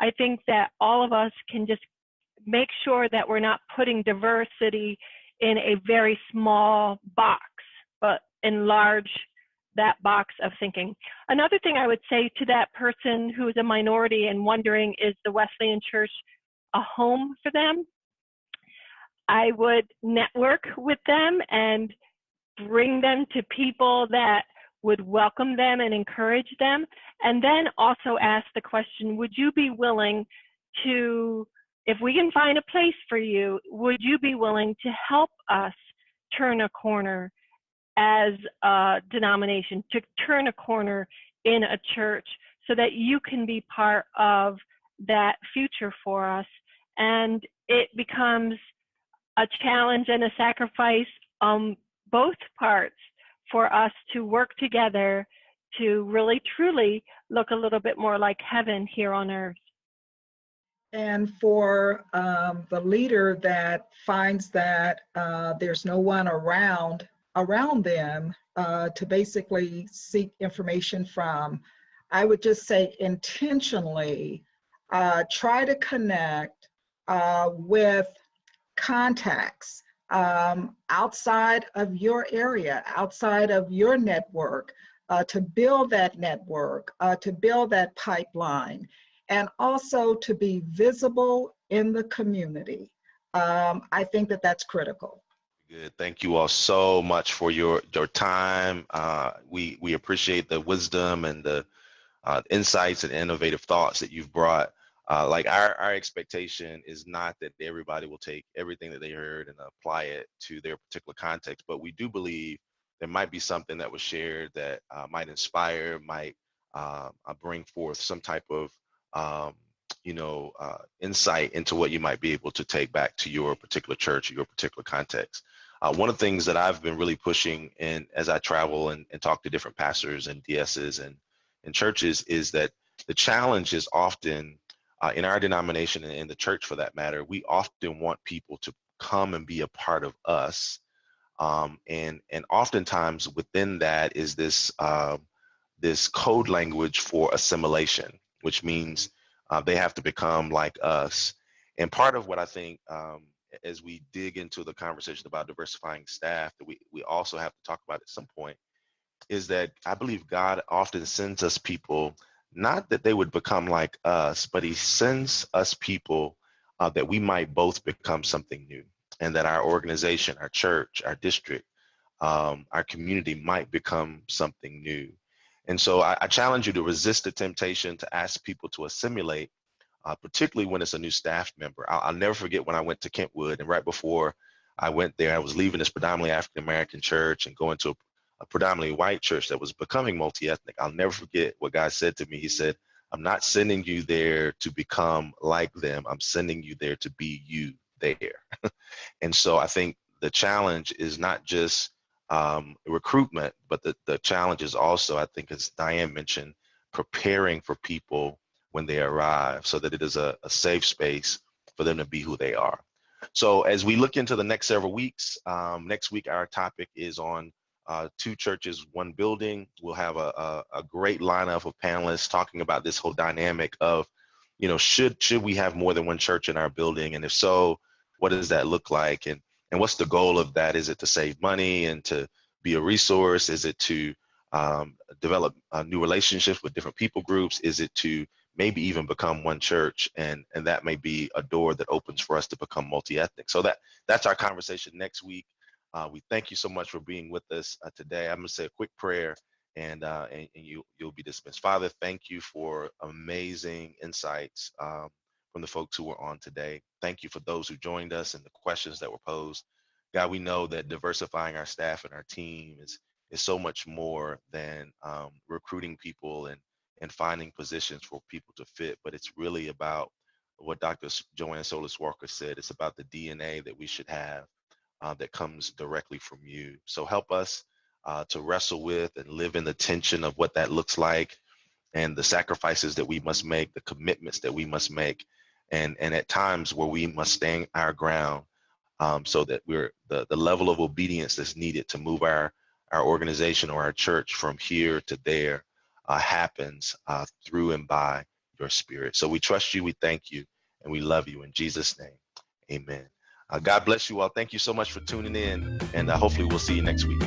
I think that all of us can just make sure that we're not putting diversity in a very small box, but enlarge that box of thinking. Another thing I would say to that person who is a minority and wondering, is the Wesleyan Church a home for them? I would network with them and bring them to people that would welcome them and encourage them. And then also ask the question, would you be willing to, if we can find a place for you, would you be willing to help us turn a corner as a denomination, to turn a corner in a church so that you can be part of that future for us? And it becomes a challenge and a sacrifice on both parts for us to work together to really truly look a little bit more like heaven here on earth. And for the leader that finds that there's no one around them to basically seek information from, I would just say intentionally try to connect with contacts outside of your area, outside of your network, to build that network, to build that pipeline, and also to be visible in the community. I think that that's critical. Good. Thank you all so much for your time. We appreciate the wisdom and the insights and innovative thoughts that you've brought. Like our expectation is not that everybody will take everything that they heard and apply it to their particular context, but we do believe there might be something that was shared that might inspire, might bring forth some type of insight into what you might be able to take back to your particular church or your particular context. One of the things that I've been really pushing in as I travel and talk to different pastors and DSs and churches is that the challenge is often in our denomination and in the church for that matter, we often want people to come and be a part of us. And oftentimes within that is this code language for assimilation, which means they have to become like us. And part of what I think as we dig into the conversation about diversifying staff that we also have to talk about at some point is that I believe God often sends us people, not that they would become like us, but he sends us people that we might both become something new, and that our organization, our church, our district our community might become something new. And so I challenge you to resist the temptation to ask people to assimilate, particularly when it's a new staff member. I'll never forget when I went to Kentwood, and right before I went there, I was leaving this predominantly African-American church and going to a predominantly white church that was becoming multi-ethnic. I'll never forget what God said to me. He said, I'm not sending you there to become like them. I'm sending you there to be you there. And so I think the challenge is not just recruitment, but the challenge is also, I think, as Diane mentioned, preparing for people when they arrive so that it is a safe space for them to be who they are. So as we look into the next several weeks, next week our topic is on 2 churches, 1 building. We'll have a great lineup of panelists talking about this whole dynamic of, you know, should we have more than 1 church in our building? And if so, what does that look like? And what's the goal of that? Is it to save money and to be a resource? Is it to develop new relationships with different people groups? Is it to maybe even become 1 church? And that may be a door that opens for us to become multi-ethnic. So that's our conversation next week. We thank you so much for being with us today. I'm going to say a quick prayer, and you'll be dismissed. Father, thank you for amazing insights from the folks who were on today. Thank you for those who joined us and the questions that were posed. God, we know that diversifying our staff and our team is so much more than recruiting people and finding positions for people to fit, but it's really about what Dr. Joanne Solis Walker said. It's about the DNA that we should have that comes directly from you. So help us to wrestle with and live in the tension of what that looks like, and the sacrifices that we must make, the commitments that we must make, and at times where we must stand our ground, so that we're the level of obedience that's needed to move our organization or our church from here to there happens through and by your Spirit. So we trust you, we thank you, and we love you in Jesus' name. Amen. God bless you all. Thank you so much for tuning in, and hopefully we'll see you next week.